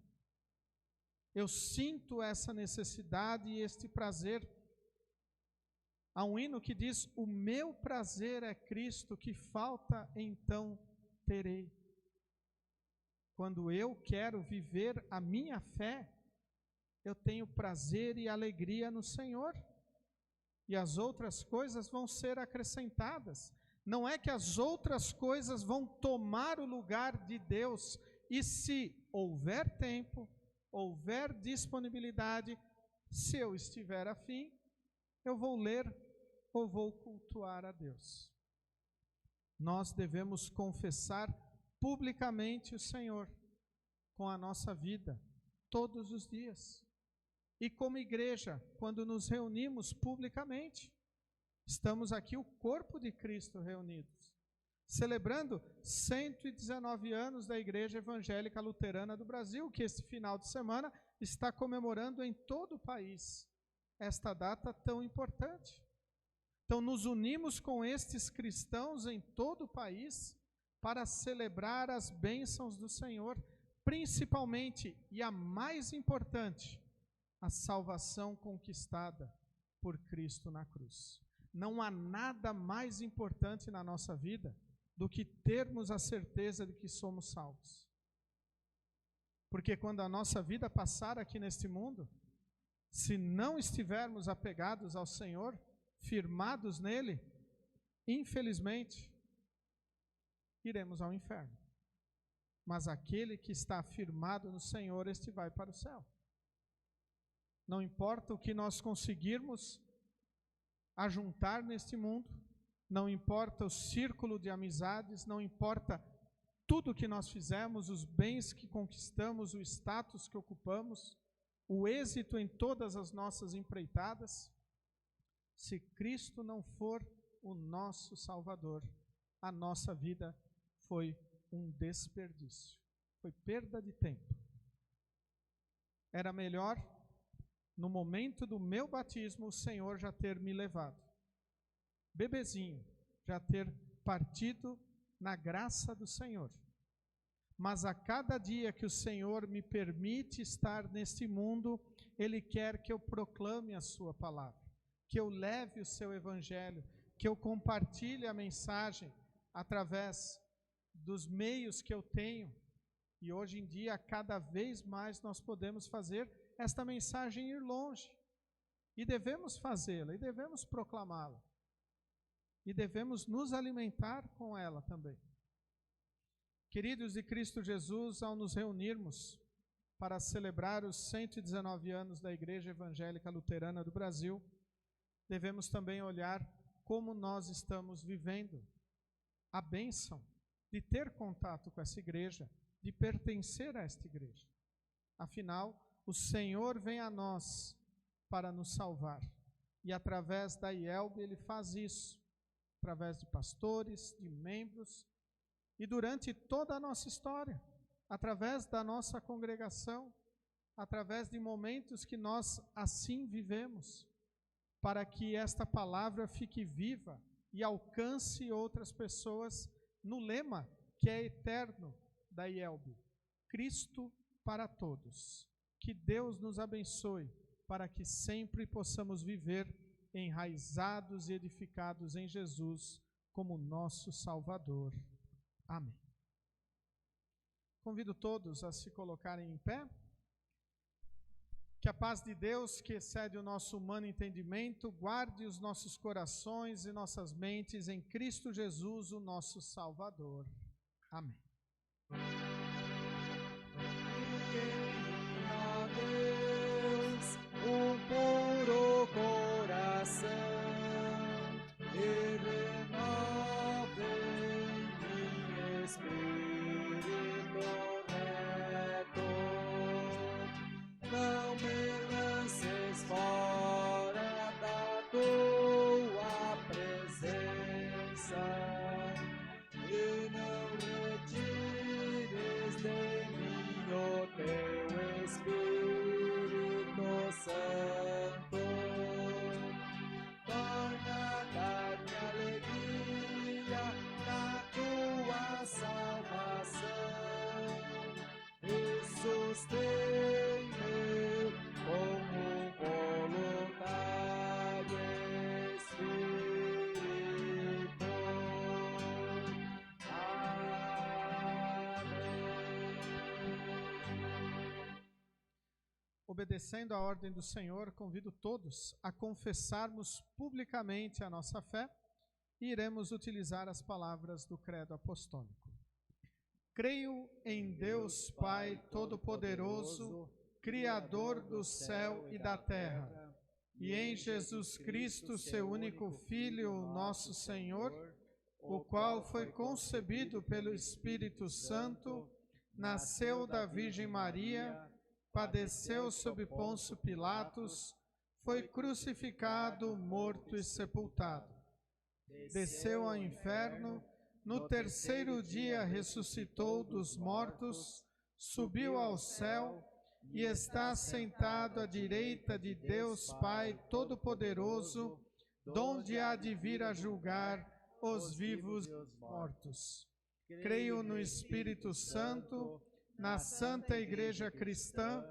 Eu sinto essa necessidade e este prazer. Há um hino que diz: o meu prazer é Cristo, que falta então terei. Quando eu quero viver a minha fé, eu tenho prazer e alegria no Senhor. E as outras coisas vão ser acrescentadas. Não é que as outras coisas vão tomar o lugar de Deus. E se houver tempo, houver disponibilidade, se eu estiver afim, eu vou ler ou vou cultuar a Deus. Nós devemos confessar publicamente o Senhor com a nossa vida, todos os dias. E como igreja, quando nos reunimos publicamente, estamos aqui o corpo de Cristo reunidos, celebrando 119 anos da Igreja Evangélica Luterana do Brasil, que este final de semana está comemorando em todo o país esta data tão importante. Então, nos unimos com estes cristãos em todo o país para celebrar as bênçãos do Senhor, principalmente, e a mais importante, a salvação conquistada por Cristo na cruz. Não há nada mais importante na nossa vida do que termos a certeza de que somos salvos. Porque quando a nossa vida passar aqui neste mundo, se não estivermos apegados ao Senhor, firmados nele, infelizmente, iremos ao inferno. Mas aquele que está firmado no Senhor, este vai para o céu. Não importa o que nós conseguirmos ajuntar neste mundo, não importa o círculo de amizades, não importa tudo que nós fizemos, os bens que conquistamos, o status que ocupamos, o êxito em todas as nossas empreitadas, se Cristo não for o nosso Salvador, a nossa vida foi um desperdício, foi perda de tempo. Era melhor, no momento do meu batismo, o Senhor já ter me levado, bebezinho, já ter partido na graça do Senhor. Mas a cada dia que o Senhor me permite estar neste mundo, Ele quer que eu proclame a sua palavra, que eu leve o seu evangelho, que eu compartilhe a mensagem através dos meios que eu tenho. E hoje em dia, cada vez mais nós podemos fazer esta mensagem ir longe. E devemos fazê-la, e devemos proclamá-la. E devemos nos alimentar com ela também. Queridos de Cristo Jesus, ao nos reunirmos para celebrar os 119 anos da Igreja Evangélica Luterana do Brasil, devemos também olhar como nós estamos vivendo a bênção de ter contato com essa igreja, de pertencer a esta igreja. Afinal, o Senhor vem a nós para nos salvar. E através da IELB Ele faz isso, através de pastores, de membros, e durante toda a nossa história, através da nossa congregação, através de momentos que nós assim vivemos, para que esta palavra fique viva e alcance outras pessoas no lema que é eterno da IELB, Cristo para todos. Que Deus nos abençoe para que sempre possamos viver enraizados e edificados em Jesus como nosso Salvador. Amém. Convido todos a se colocarem em pé. Que a paz de Deus, que excede o nosso humano entendimento, guarde os nossos corações e nossas mentes em Cristo Jesus, o nosso Salvador. Amém. A Deus um puro coração e renove em espírito reto. Não me lances fora da tua presença e não retires de mim o teu Espírito Santo. Torna minha alegria na tua salvação e sustém-me como voluntário Espírito. Obedecendo à ordem do Senhor, convido todos a confessarmos publicamente a nossa fé e iremos utilizar as palavras do Credo Apostólico. Creio em Deus Pai Todo-Poderoso, Criador do céu e da terra, e em Jesus Cristo, seu único Filho, nosso Senhor, o qual foi concebido pelo Espírito Santo, nasceu da Virgem Maria, padeceu sob Pôncio Pilatos, foi crucificado, morto e sepultado. Desceu ao inferno, no terceiro dia ressuscitou dos mortos, subiu ao céu e está sentado à direita de Deus Pai Todo-Poderoso, donde há de vir a julgar os vivos e os mortos. Creio no Espírito Santo, na Santa Igreja Cristã,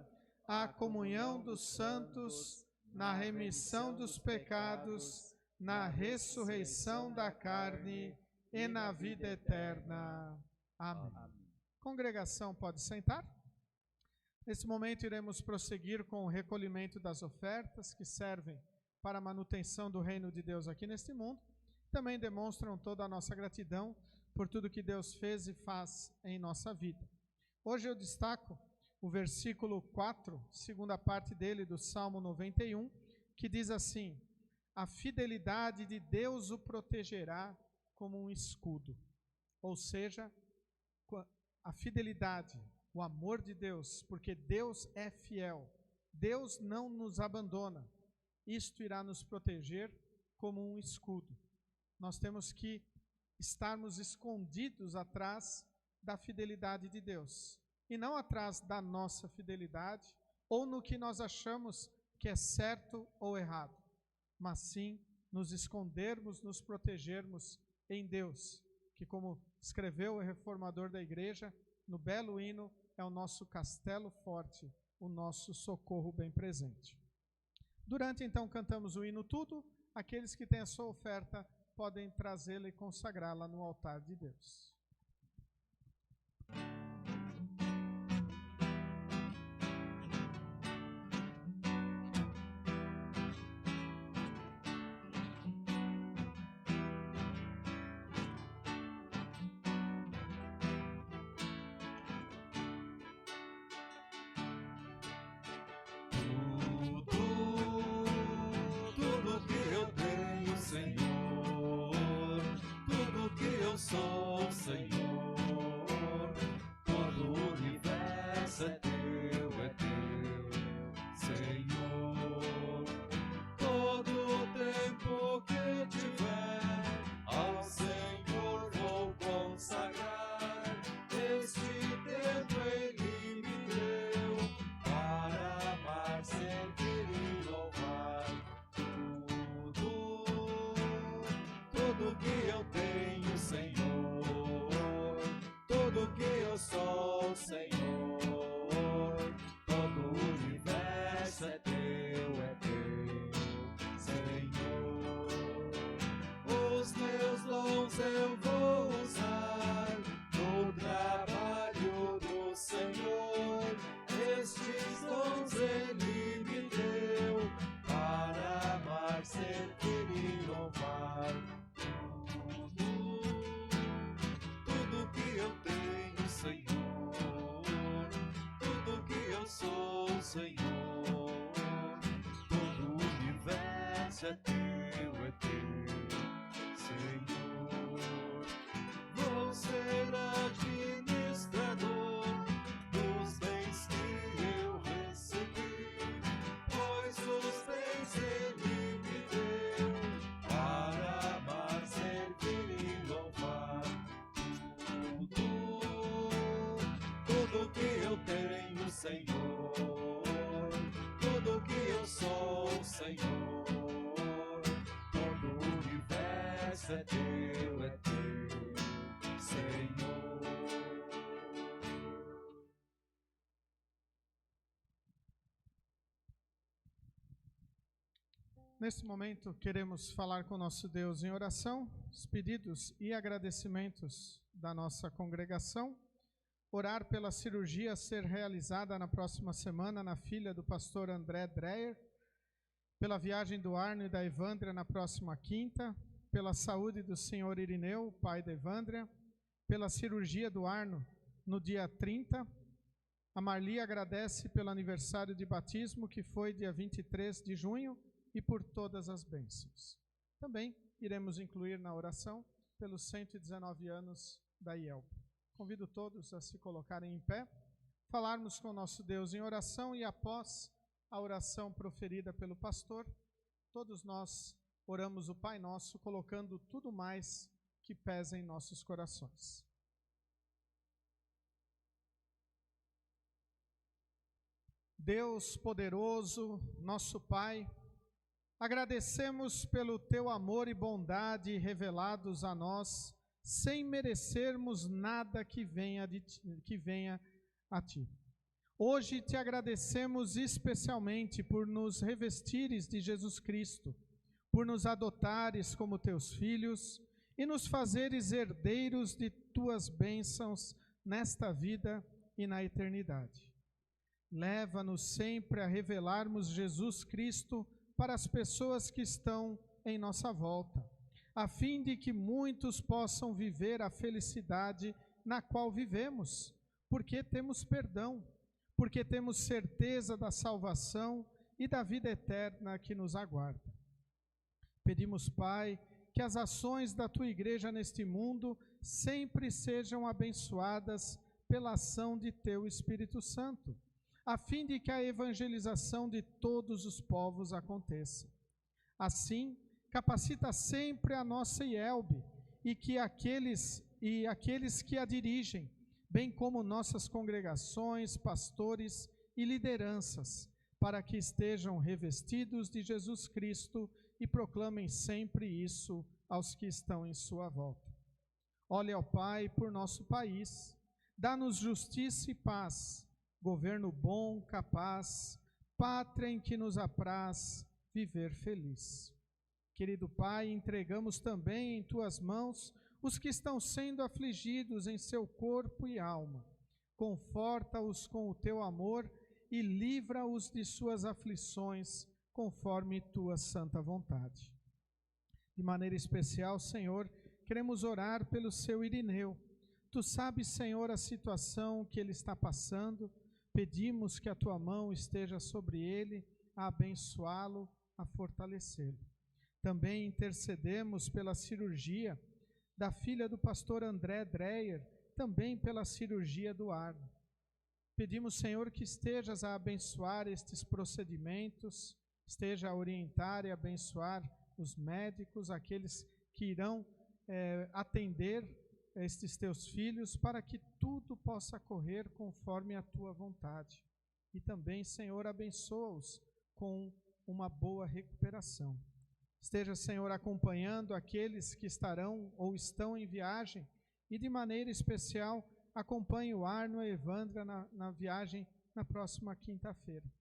a comunhão dos santos, na remissão dos pecados, na ressurreição da carne e na vida eterna. Amém. Congregação, pode sentar? Nesse momento iremos prosseguir com o recolhimento das ofertas que servem para a manutenção do reino de Deus aqui neste mundo. Também demonstram toda a nossa gratidão por tudo que Deus fez e faz em nossa vida. Hoje eu destaco o versículo 4, segunda parte dele do Salmo 91, que diz assim: a fidelidade de Deus o protegerá como um escudo. Ou seja, a fidelidade, o amor de Deus, porque Deus é fiel, Deus não nos abandona, isto irá nos proteger como um escudo. Nós temos que estarmos escondidos atrás da fidelidade de Deus, e não atrás da nossa fidelidade, ou no que nós achamos que é certo ou errado, mas sim nos escondermos, nos protegermos em Deus, que, como escreveu o reformador da igreja, no belo hino, é o nosso castelo forte, o nosso socorro bem presente. Durante, então, cantamos o hino tudo, aqueles que têm a sua oferta podem trazê-la e consagrá-la no altar de Deus. Tudo que eu tenho, Senhor, tudo que eu sou, Senhor, todo o universo é teu, Senhor. Todo o tempo que tiver, ao Senhor vou consagrar. Este tempo Ele me deu para amar, servir e louvar. Tudo que eu tenho, Senhor, Senhor. Todo o universo é teu, Senhor. Vou ser administrador dos bens que eu recebi, pois os bens Ele me deu para amar, servir e louvar. Tudo que eu tenho, Senhor, tudo que eu sou, Senhor, todo o universo é teu, Senhor. Nesse momento, queremos falar com nosso Deus em oração, os pedidos e agradecimentos da nossa congregação, orar pela cirurgia a ser realizada na próxima semana na filha do pastor André Dreyer, pela viagem do Arno e da Evândria na próxima quinta, pela saúde do senhor Irineu, pai da Evândria, pela cirurgia do Arno no dia 30. A Marli agradece pelo aniversário de batismo, que foi dia 23 de junho, e por todas as bênçãos. Também iremos incluir na oração pelos 119 anos da IELB. Convido todos a se colocarem em pé, falarmos com nosso Deus em oração e após a oração proferida pelo pastor, todos nós oramos o Pai Nosso, colocando tudo mais que pesa em nossos corações. Deus poderoso, nosso Pai, agradecemos pelo Teu amor e bondade revelados a nós, sem merecermos nada que venha a Ti. Hoje Te agradecemos especialmente por nos revestires de Jesus Cristo, por nos adotares como Teus filhos e nos fazeres herdeiros de Tuas bênçãos nesta vida e na eternidade. Leva-nos sempre a revelarmos Jesus Cristo para as pessoas que estão em nossa volta, a fim de que muitos possam viver a felicidade na qual vivemos, porque temos perdão, porque temos certeza da salvação e da vida eterna que nos aguarda. Pedimos, Pai, que as ações da Tua Igreja neste mundo sempre sejam abençoadas pela ação de Teu Espírito Santo, a fim de que a evangelização de todos os povos aconteça. Assim, capacita sempre a nossa IELB e aqueles que a dirigem, bem como nossas congregações, pastores e lideranças, para que estejam revestidos de Jesus Cristo e proclamem sempre isso aos que estão em sua volta. Olha, ó Pai, por nosso país, dá-nos justiça e paz, governo bom, capaz, pátria em que nos apraz viver feliz. Querido Pai, entregamos também em Tuas mãos os que estão sendo afligidos em seu corpo e alma. Conforta-os com o Teu amor e livra-os de suas aflições, conforme Tua santa vontade. De maneira especial, Senhor, queremos orar pelo seu Irineu. Tu sabes, Senhor, a situação que ele está passando. Pedimos que a Tua mão esteja sobre ele, a abençoá-lo, a fortalecê-lo. Também intercedemos pela cirurgia da filha do pastor André Dreyer, também pela cirurgia do Arno. Pedimos, Senhor, que estejas a abençoar estes procedimentos, esteja a orientar e abençoar os médicos, aqueles que irão atender estes Teus filhos, para que tudo possa correr conforme a Tua vontade. E também, Senhor, abençoa-os com uma boa recuperação. Esteja, Senhor, acompanhando aqueles que estarão ou estão em viagem e, de maneira especial, acompanhe o Arno e a Evândria na viagem na próxima quinta-feira.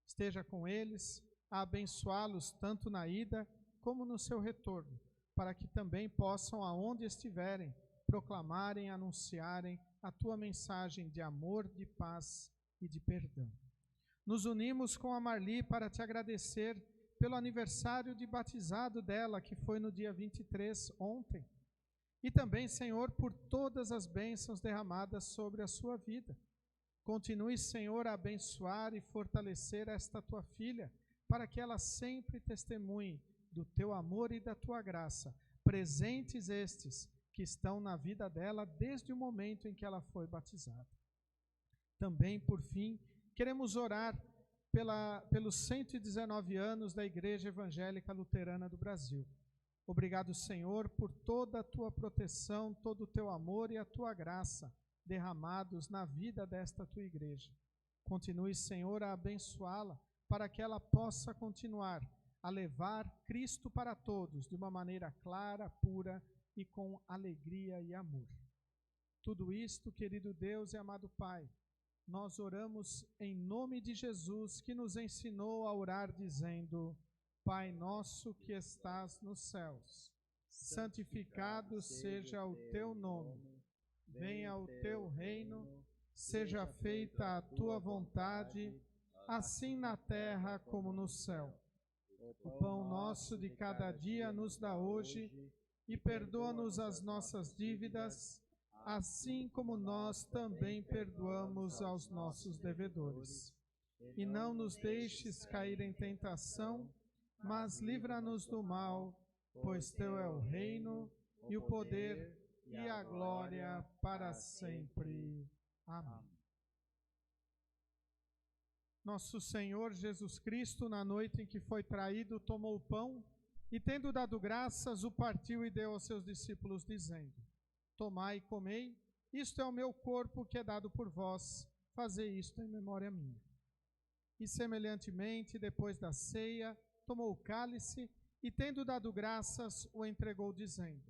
Esteja com eles, a abençoá-los tanto na ida como no seu retorno, para que também possam, aonde estiverem, proclamarem, anunciarem a Tua mensagem de amor, de paz e de perdão. Nos unimos com a Marli para Te agradecer pelo aniversário de batizado dela, que foi no dia 23, ontem. E também, Senhor, por todas as bênçãos derramadas sobre a sua vida. Continue, Senhor, a abençoar e fortalecer esta tua filha, para que ela sempre testemunhe do teu amor e da tua graça, presentes estes que estão na vida dela desde o momento em que ela foi batizada. Também, por fim, queremos orar pelos 119 anos da Igreja Evangélica Luterana do Brasil. Obrigado, Senhor, por toda a tua proteção, todo o teu amor e a tua graça derramados na vida desta tua igreja. Continue, Senhor, a abençoá-la para que ela possa continuar a levar Cristo para todos de uma maneira clara, pura e com alegria e amor. Tudo isto, querido Deus e amado Pai, nós oramos em nome de Jesus, que nos ensinou a orar dizendo: Pai nosso que estás nos céus, santificado seja o teu nome. Venha o teu reino, seja feita a tua vontade, assim na terra como no céu. O pão nosso de cada dia nos dá hoje, e perdoa-nos as nossas dívidas, assim como nós também perdoamos aos nossos devedores. E não nos deixes cair em tentação, mas livra-nos do mal, pois teu é o reino, e o poder e a glória para sempre. Amém. Nosso Senhor Jesus Cristo, na noite em que foi traído, tomou o pão e, tendo dado graças, o partiu e deu aos seus discípulos, dizendo: Tomai e comei, isto é o meu corpo que é dado por vós, fazei isto em memória minha. E semelhantemente, depois da ceia, tomou o cálice e, tendo dado graças, o entregou, dizendo: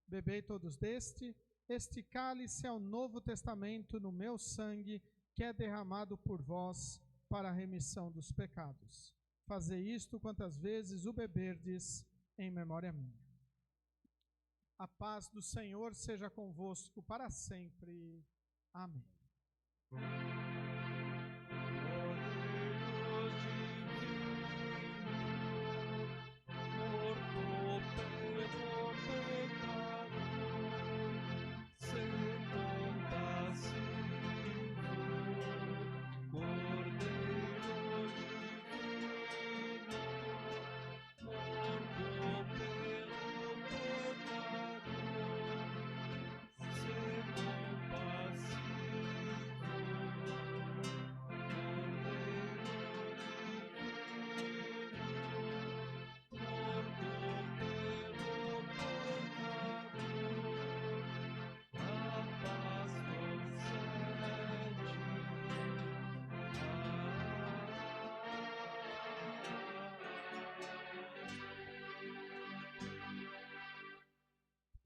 Bebei todos deste, este cálice é o Novo Testamento no meu sangue, que é derramado por vós para a remissão dos pecados. Fazei isto quantas vezes o beberdes em memória minha. A paz do Senhor seja convosco para sempre. Amém.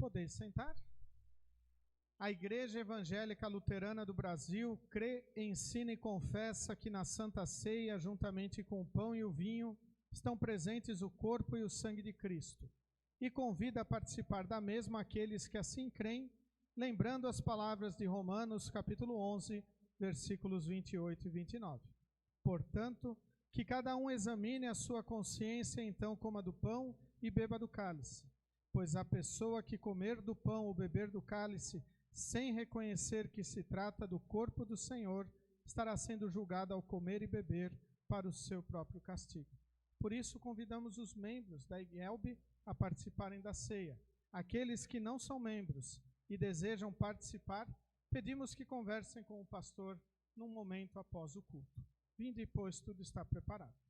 Podeis sentar. A Igreja Evangélica Luterana do Brasil crê, ensina e confessa que na Santa Ceia, juntamente com o pão e o vinho, estão presentes o corpo e o sangue de Cristo, e convida a participar da mesma aqueles que assim creem, lembrando as palavras de Romanos, capítulo 11, versículos 28 e 29. Portanto, que cada um examine a sua consciência, então coma do pão e beba do cálice. Pois a pessoa que comer do pão ou beber do cálice, sem reconhecer que se trata do corpo do Senhor, estará sendo julgada ao comer e beber para o seu próprio castigo. Por isso, convidamos os membros da IGELB a participarem da ceia. Aqueles que não são membros e desejam participar, pedimos que conversem com o pastor num momento após o culto. Vinde, pois tudo está preparado.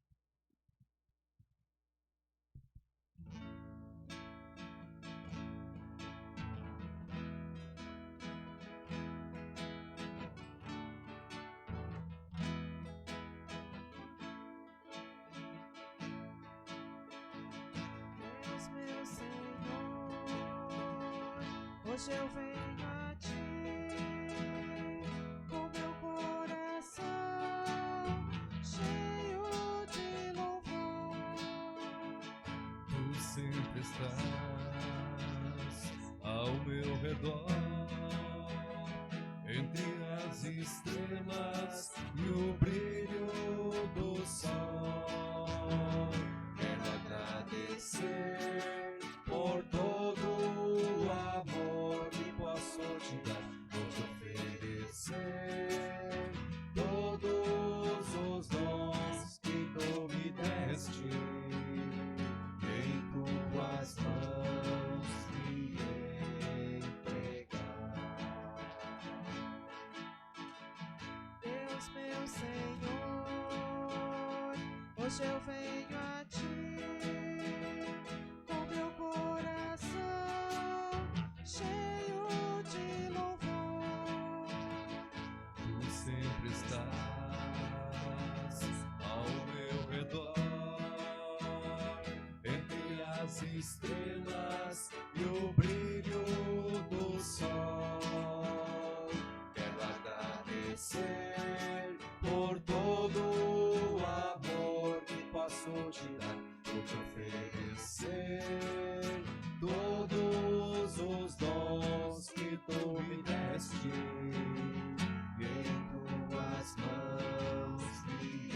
Hoje eu venho a ti, com meu coração cheio de louvor. Tu sempre estás ao meu redor, entre as estrelas e o brilho do sol. Quero agradecer por todo o amor que posso te dar, vou te oferecer meu Senhor, hoje eu venho a ti com meu coração cheio de louvor. Tu sempre estás ao meu redor, entre as estrelas e o brilho do sol. Quero agradecer por todo o amor que posso te dar, por te oferecer todos os dons que tu me deste, e em tuas mãos me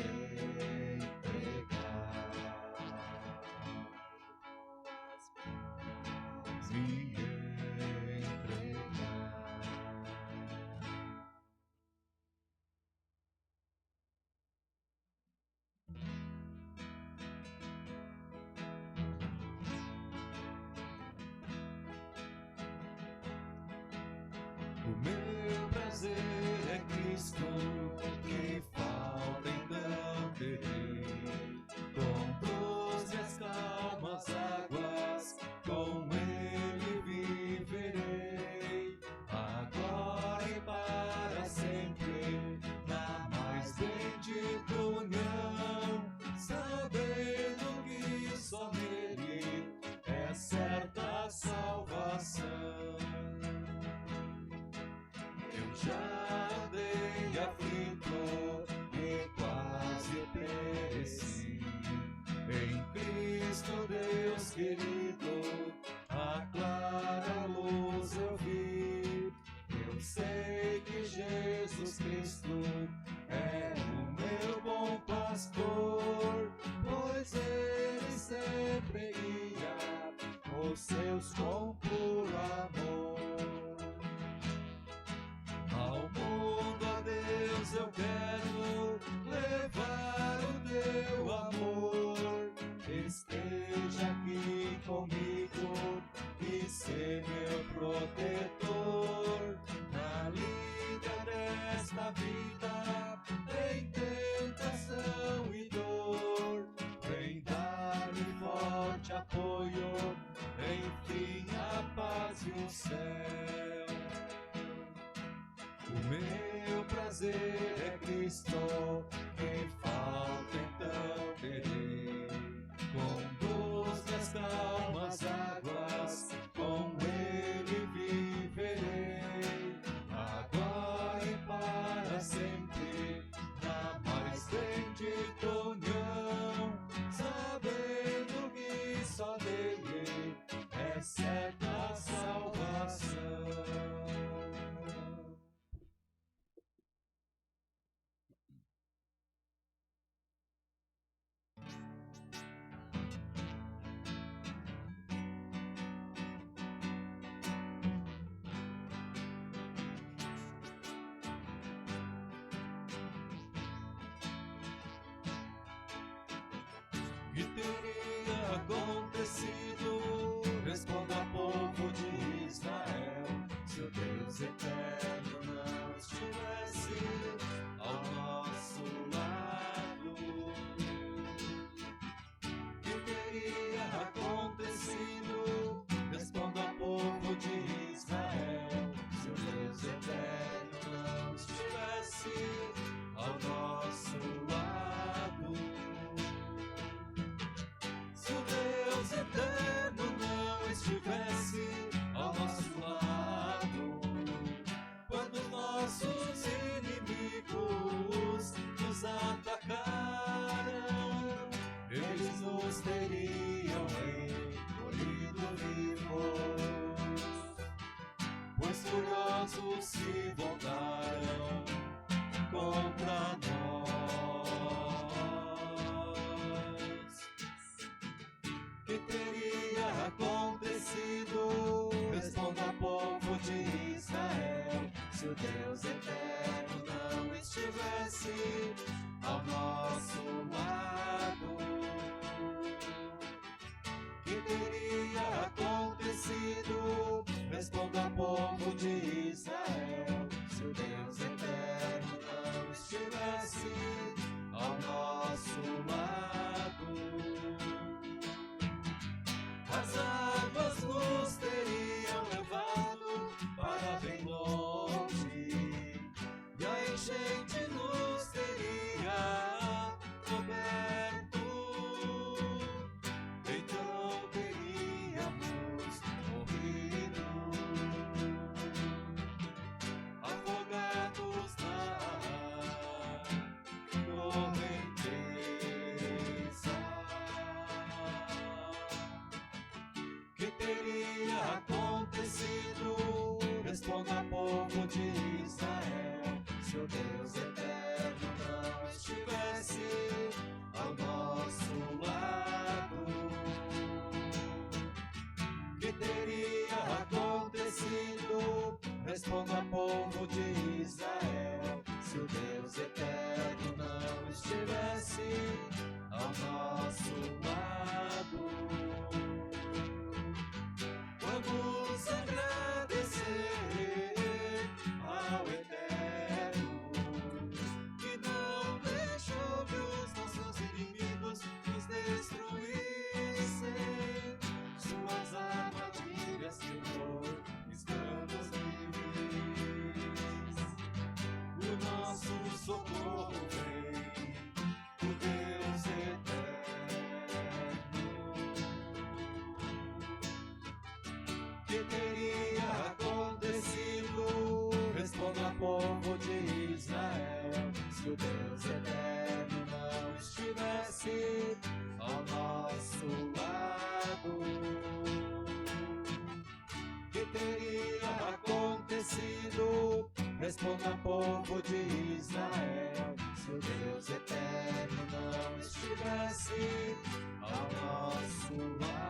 entregar. Me entregar. O meu prazer é Cristo, que falta então terei. Conduz-me às calmas águas, com Ele viverei. Agora e para sempre, na mais bendita união, sabendo que só nele é certa a salvação. Eu já andei aflito e quase pereci. Em Cristo Deus querido, a clara luz eu vi. Eu sei que Jesus Cristo é o meu bom pastor, pois Ele sempre guia os seus com puro amor. Ao mundo, a Deus, eu quero levar o teu amor. Esteja aqui comigo e ser meu protetor. Na lida desta vida, em tentação e dor, vem dar-me forte apoio, enfim a paz e o céu. O meu prazer é Cristo, que falta então terei. Conduz-me às calmas águas, com Ele viverei. Agora e para sempre, na mais bendita união, sabendo que só dele é certa a salvação. Que teria acontecido? Responda ao povo de Israel, se o Deus eterno não estivesse ao nosso lado. Que teria acontecido? Responda ao povo de Israel, se o Deus eterno não estivesse ao nosso lado. Se o Deus eterno não estivesse ao nosso lado, quando nossos inimigos nos atacaram, eles nos teriam engolido vivos, pois furiosos se voltaram contra nós. Que teria acontecido? Responda ao povo de Israel, se o Deus eterno não estivesse ao nosso lado. Que teria acontecido? Responda ao povo de Israel, se o Deus eterno não estivesse povo de Israel, se o Deus eterno não estivesse ao nosso lado. Vamos agradecer ao Eterno, que não deixou que os nossos inimigos nos destruíssem. Suas armadilhas quebrou, estamos livres. O nosso socorro vem do Deus eterno. Que teria acontecido? Responda, povo de Israel, se o Deus eterno não estivesse ao nosso lado. Que teria acontecido? Responda, povo de Israel, se o Deus eterno não estivesse ao nosso lado.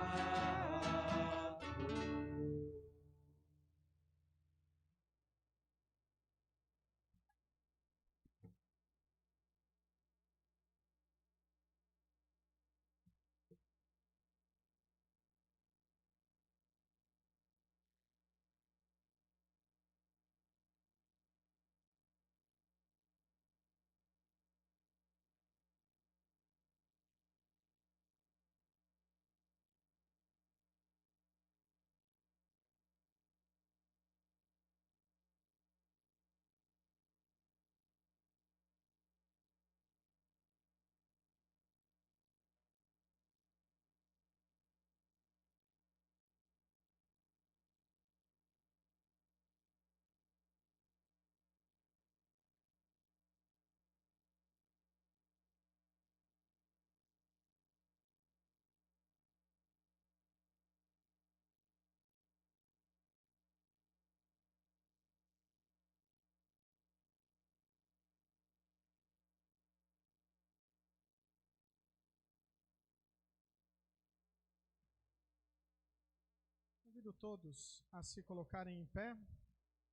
Convido todos a se colocarem em pé.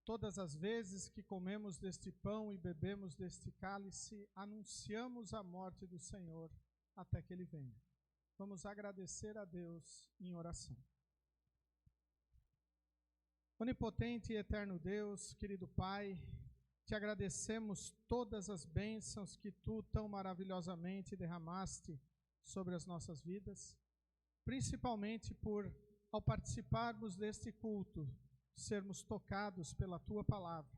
Todas as vezes que comemos deste pão e bebemos deste cálice, anunciamos a morte do Senhor até que Ele venha. Vamos agradecer a Deus em oração. Onipotente e eterno Deus, querido Pai, te agradecemos todas as bênçãos que Tu tão maravilhosamente derramaste sobre as nossas vidas, principalmente por, ao participarmos deste culto, sermos tocados pela Tua palavra,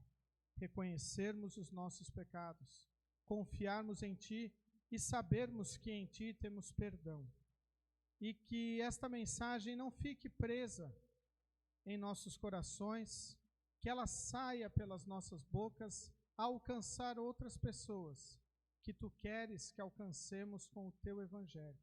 reconhecermos os nossos pecados, confiarmos em Ti e sabermos que em Ti temos perdão. E que esta mensagem não fique presa em nossos corações, que ela saia pelas nossas bocas a alcançar outras pessoas que Tu queres que alcancemos com o Teu Evangelho.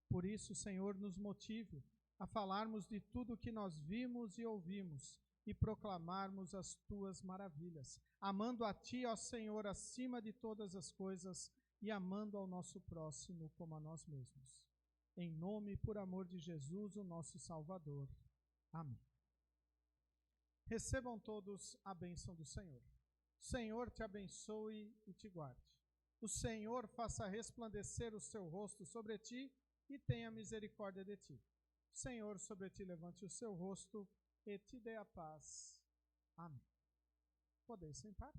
Por isso, Senhor, nos motive a falarmos de tudo o que nós vimos e ouvimos e proclamarmos as Tuas maravilhas, amando a Ti, ó Senhor, acima de todas as coisas e amando ao nosso próximo como a nós mesmos. Em nome e por amor de Jesus, o nosso Salvador. Amém. Recebam todos a bênção do Senhor. O Senhor te abençoe e te guarde. O Senhor faça resplandecer o seu rosto sobre ti e tenha misericórdia de ti. O Senhor sobre ti levante o seu rosto e te dê a paz. Amém. Podeis sentar.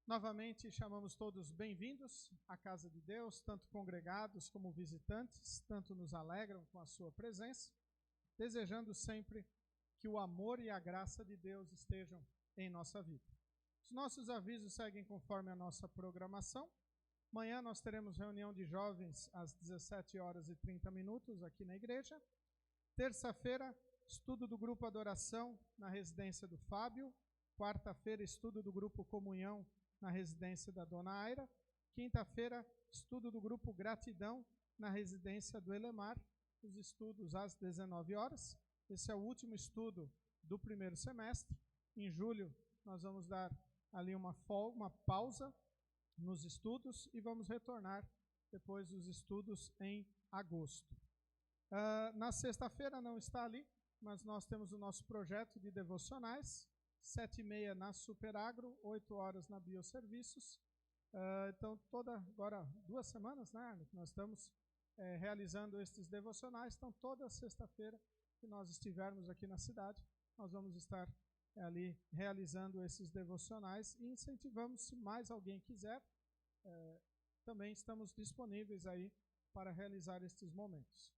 Novamente chamamos todos bem-vindos à casa de Deus, tanto congregados como visitantes, tanto nos alegram com a sua presença, desejando sempre que o amor e a graça de Deus estejam em nossa vida. Os nossos avisos seguem conforme a nossa programação. Amanhã nós teremos reunião de jovens às 17h30 aqui na igreja. Terça-feira, estudo do grupo Adoração na residência do Fábio. Quarta-feira, estudo do grupo Comunhão na residência da Dona Aira. Quinta-feira, estudo do grupo Gratidão na residência do Elemar. Os estudos às 19h. Esse é o último estudo do primeiro semestre. Em julho, nós vamos dar ali uma pausa nos estudos e vamos retornar depois dos estudos em agosto. Na sexta-feira não está ali, mas nós temos o nosso projeto de devocionais, 7h30 na Superagro, 8 horas na Bioserviços. Então, agora 2 semanas, né, Arno, que nós estamos realizando estes devocionais. Então, toda sexta-feira que nós estivermos aqui na cidade, nós vamos estar ali realizando esses devocionais e incentivamos, se mais alguém quiser, também estamos disponíveis aí para realizar estes momentos.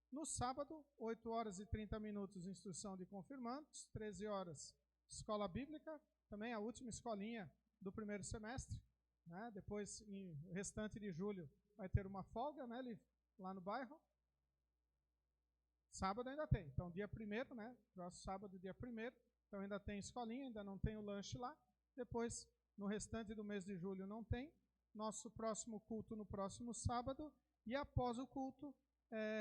No sábado, 8 horas e 30 minutos, instrução de confirmandos, 13 horas, escola bíblica, também a última escolinha do primeiro semestre, né? Depois, em restante de julho, vai ter uma folga, né, lá no bairro. Sábado ainda tem, então dia 1º, né, próximo sábado, dia 1º, então ainda tem escolinha, ainda não tem o lanche lá. Depois, no restante do mês de julho não tem. Nosso próximo culto no próximo sábado, e após o culto,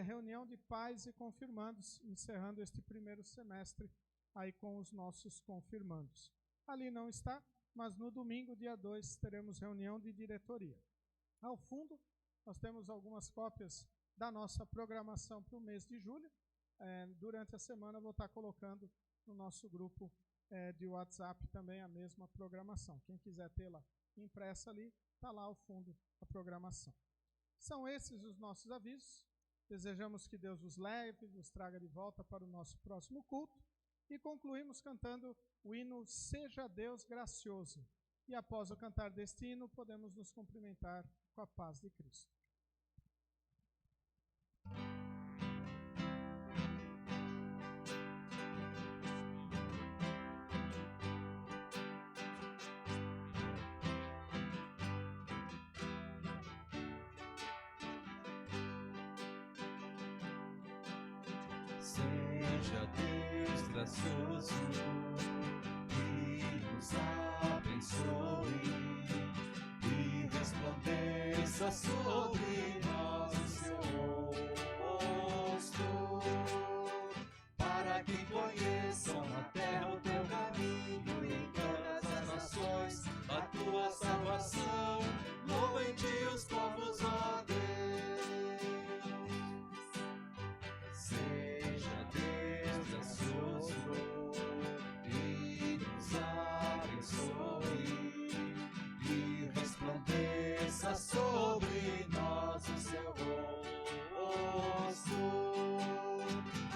reunião de pais e confirmandos, encerrando este primeiro semestre aí com os nossos confirmandos. Ali não está, mas no domingo, dia 2, teremos reunião de diretoria. Ao fundo, nós temos algumas cópias da nossa programação para o mês de julho. Durante a semana, eu vou estar colocando no nosso grupo de WhatsApp também a mesma programação. Quem quiser tê-la impressa ali, está lá ao fundo a programação. São esses os nossos avisos. Desejamos que Deus os leve, nos traga de volta para o nosso próximo culto. E concluímos cantando o hino Seja Deus Gracioso. E após o cantar deste hino, podemos nos cumprimentar com a paz de Cristo. Seja Deus gracioso e nos abençoe e resplandeça sobre nós o seu rosto, para que conheçam na terra o teu caminho e todas as nações a tua salvação. Louvem-te os povos, ó Deus. Seja Deus gracioso e nos abençoe e resplandeça sobre nós o seu rosto.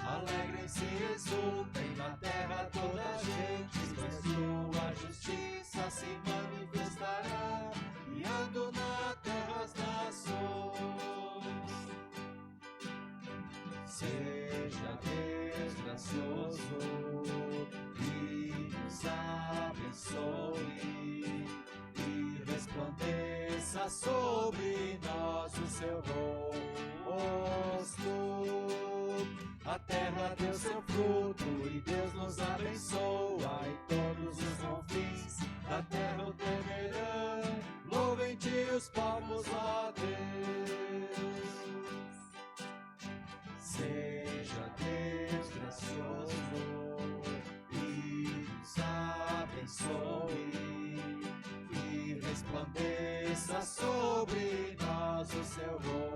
Alegrem-se e exultem na terra toda a gente, pois tua justiça se manifestará, guiando na terra as nações. Seja Deus gracioso e nos abençoe e resplandeça sobre nós o seu rosto. A terra deu seu fruto e Deus nos abençoa, e todos os confins da terra o temerão. Louvem-te os povos, ó Deus. Seja Deus gracioso e nos abençoe e resplandeça sobre nós o seu rosto.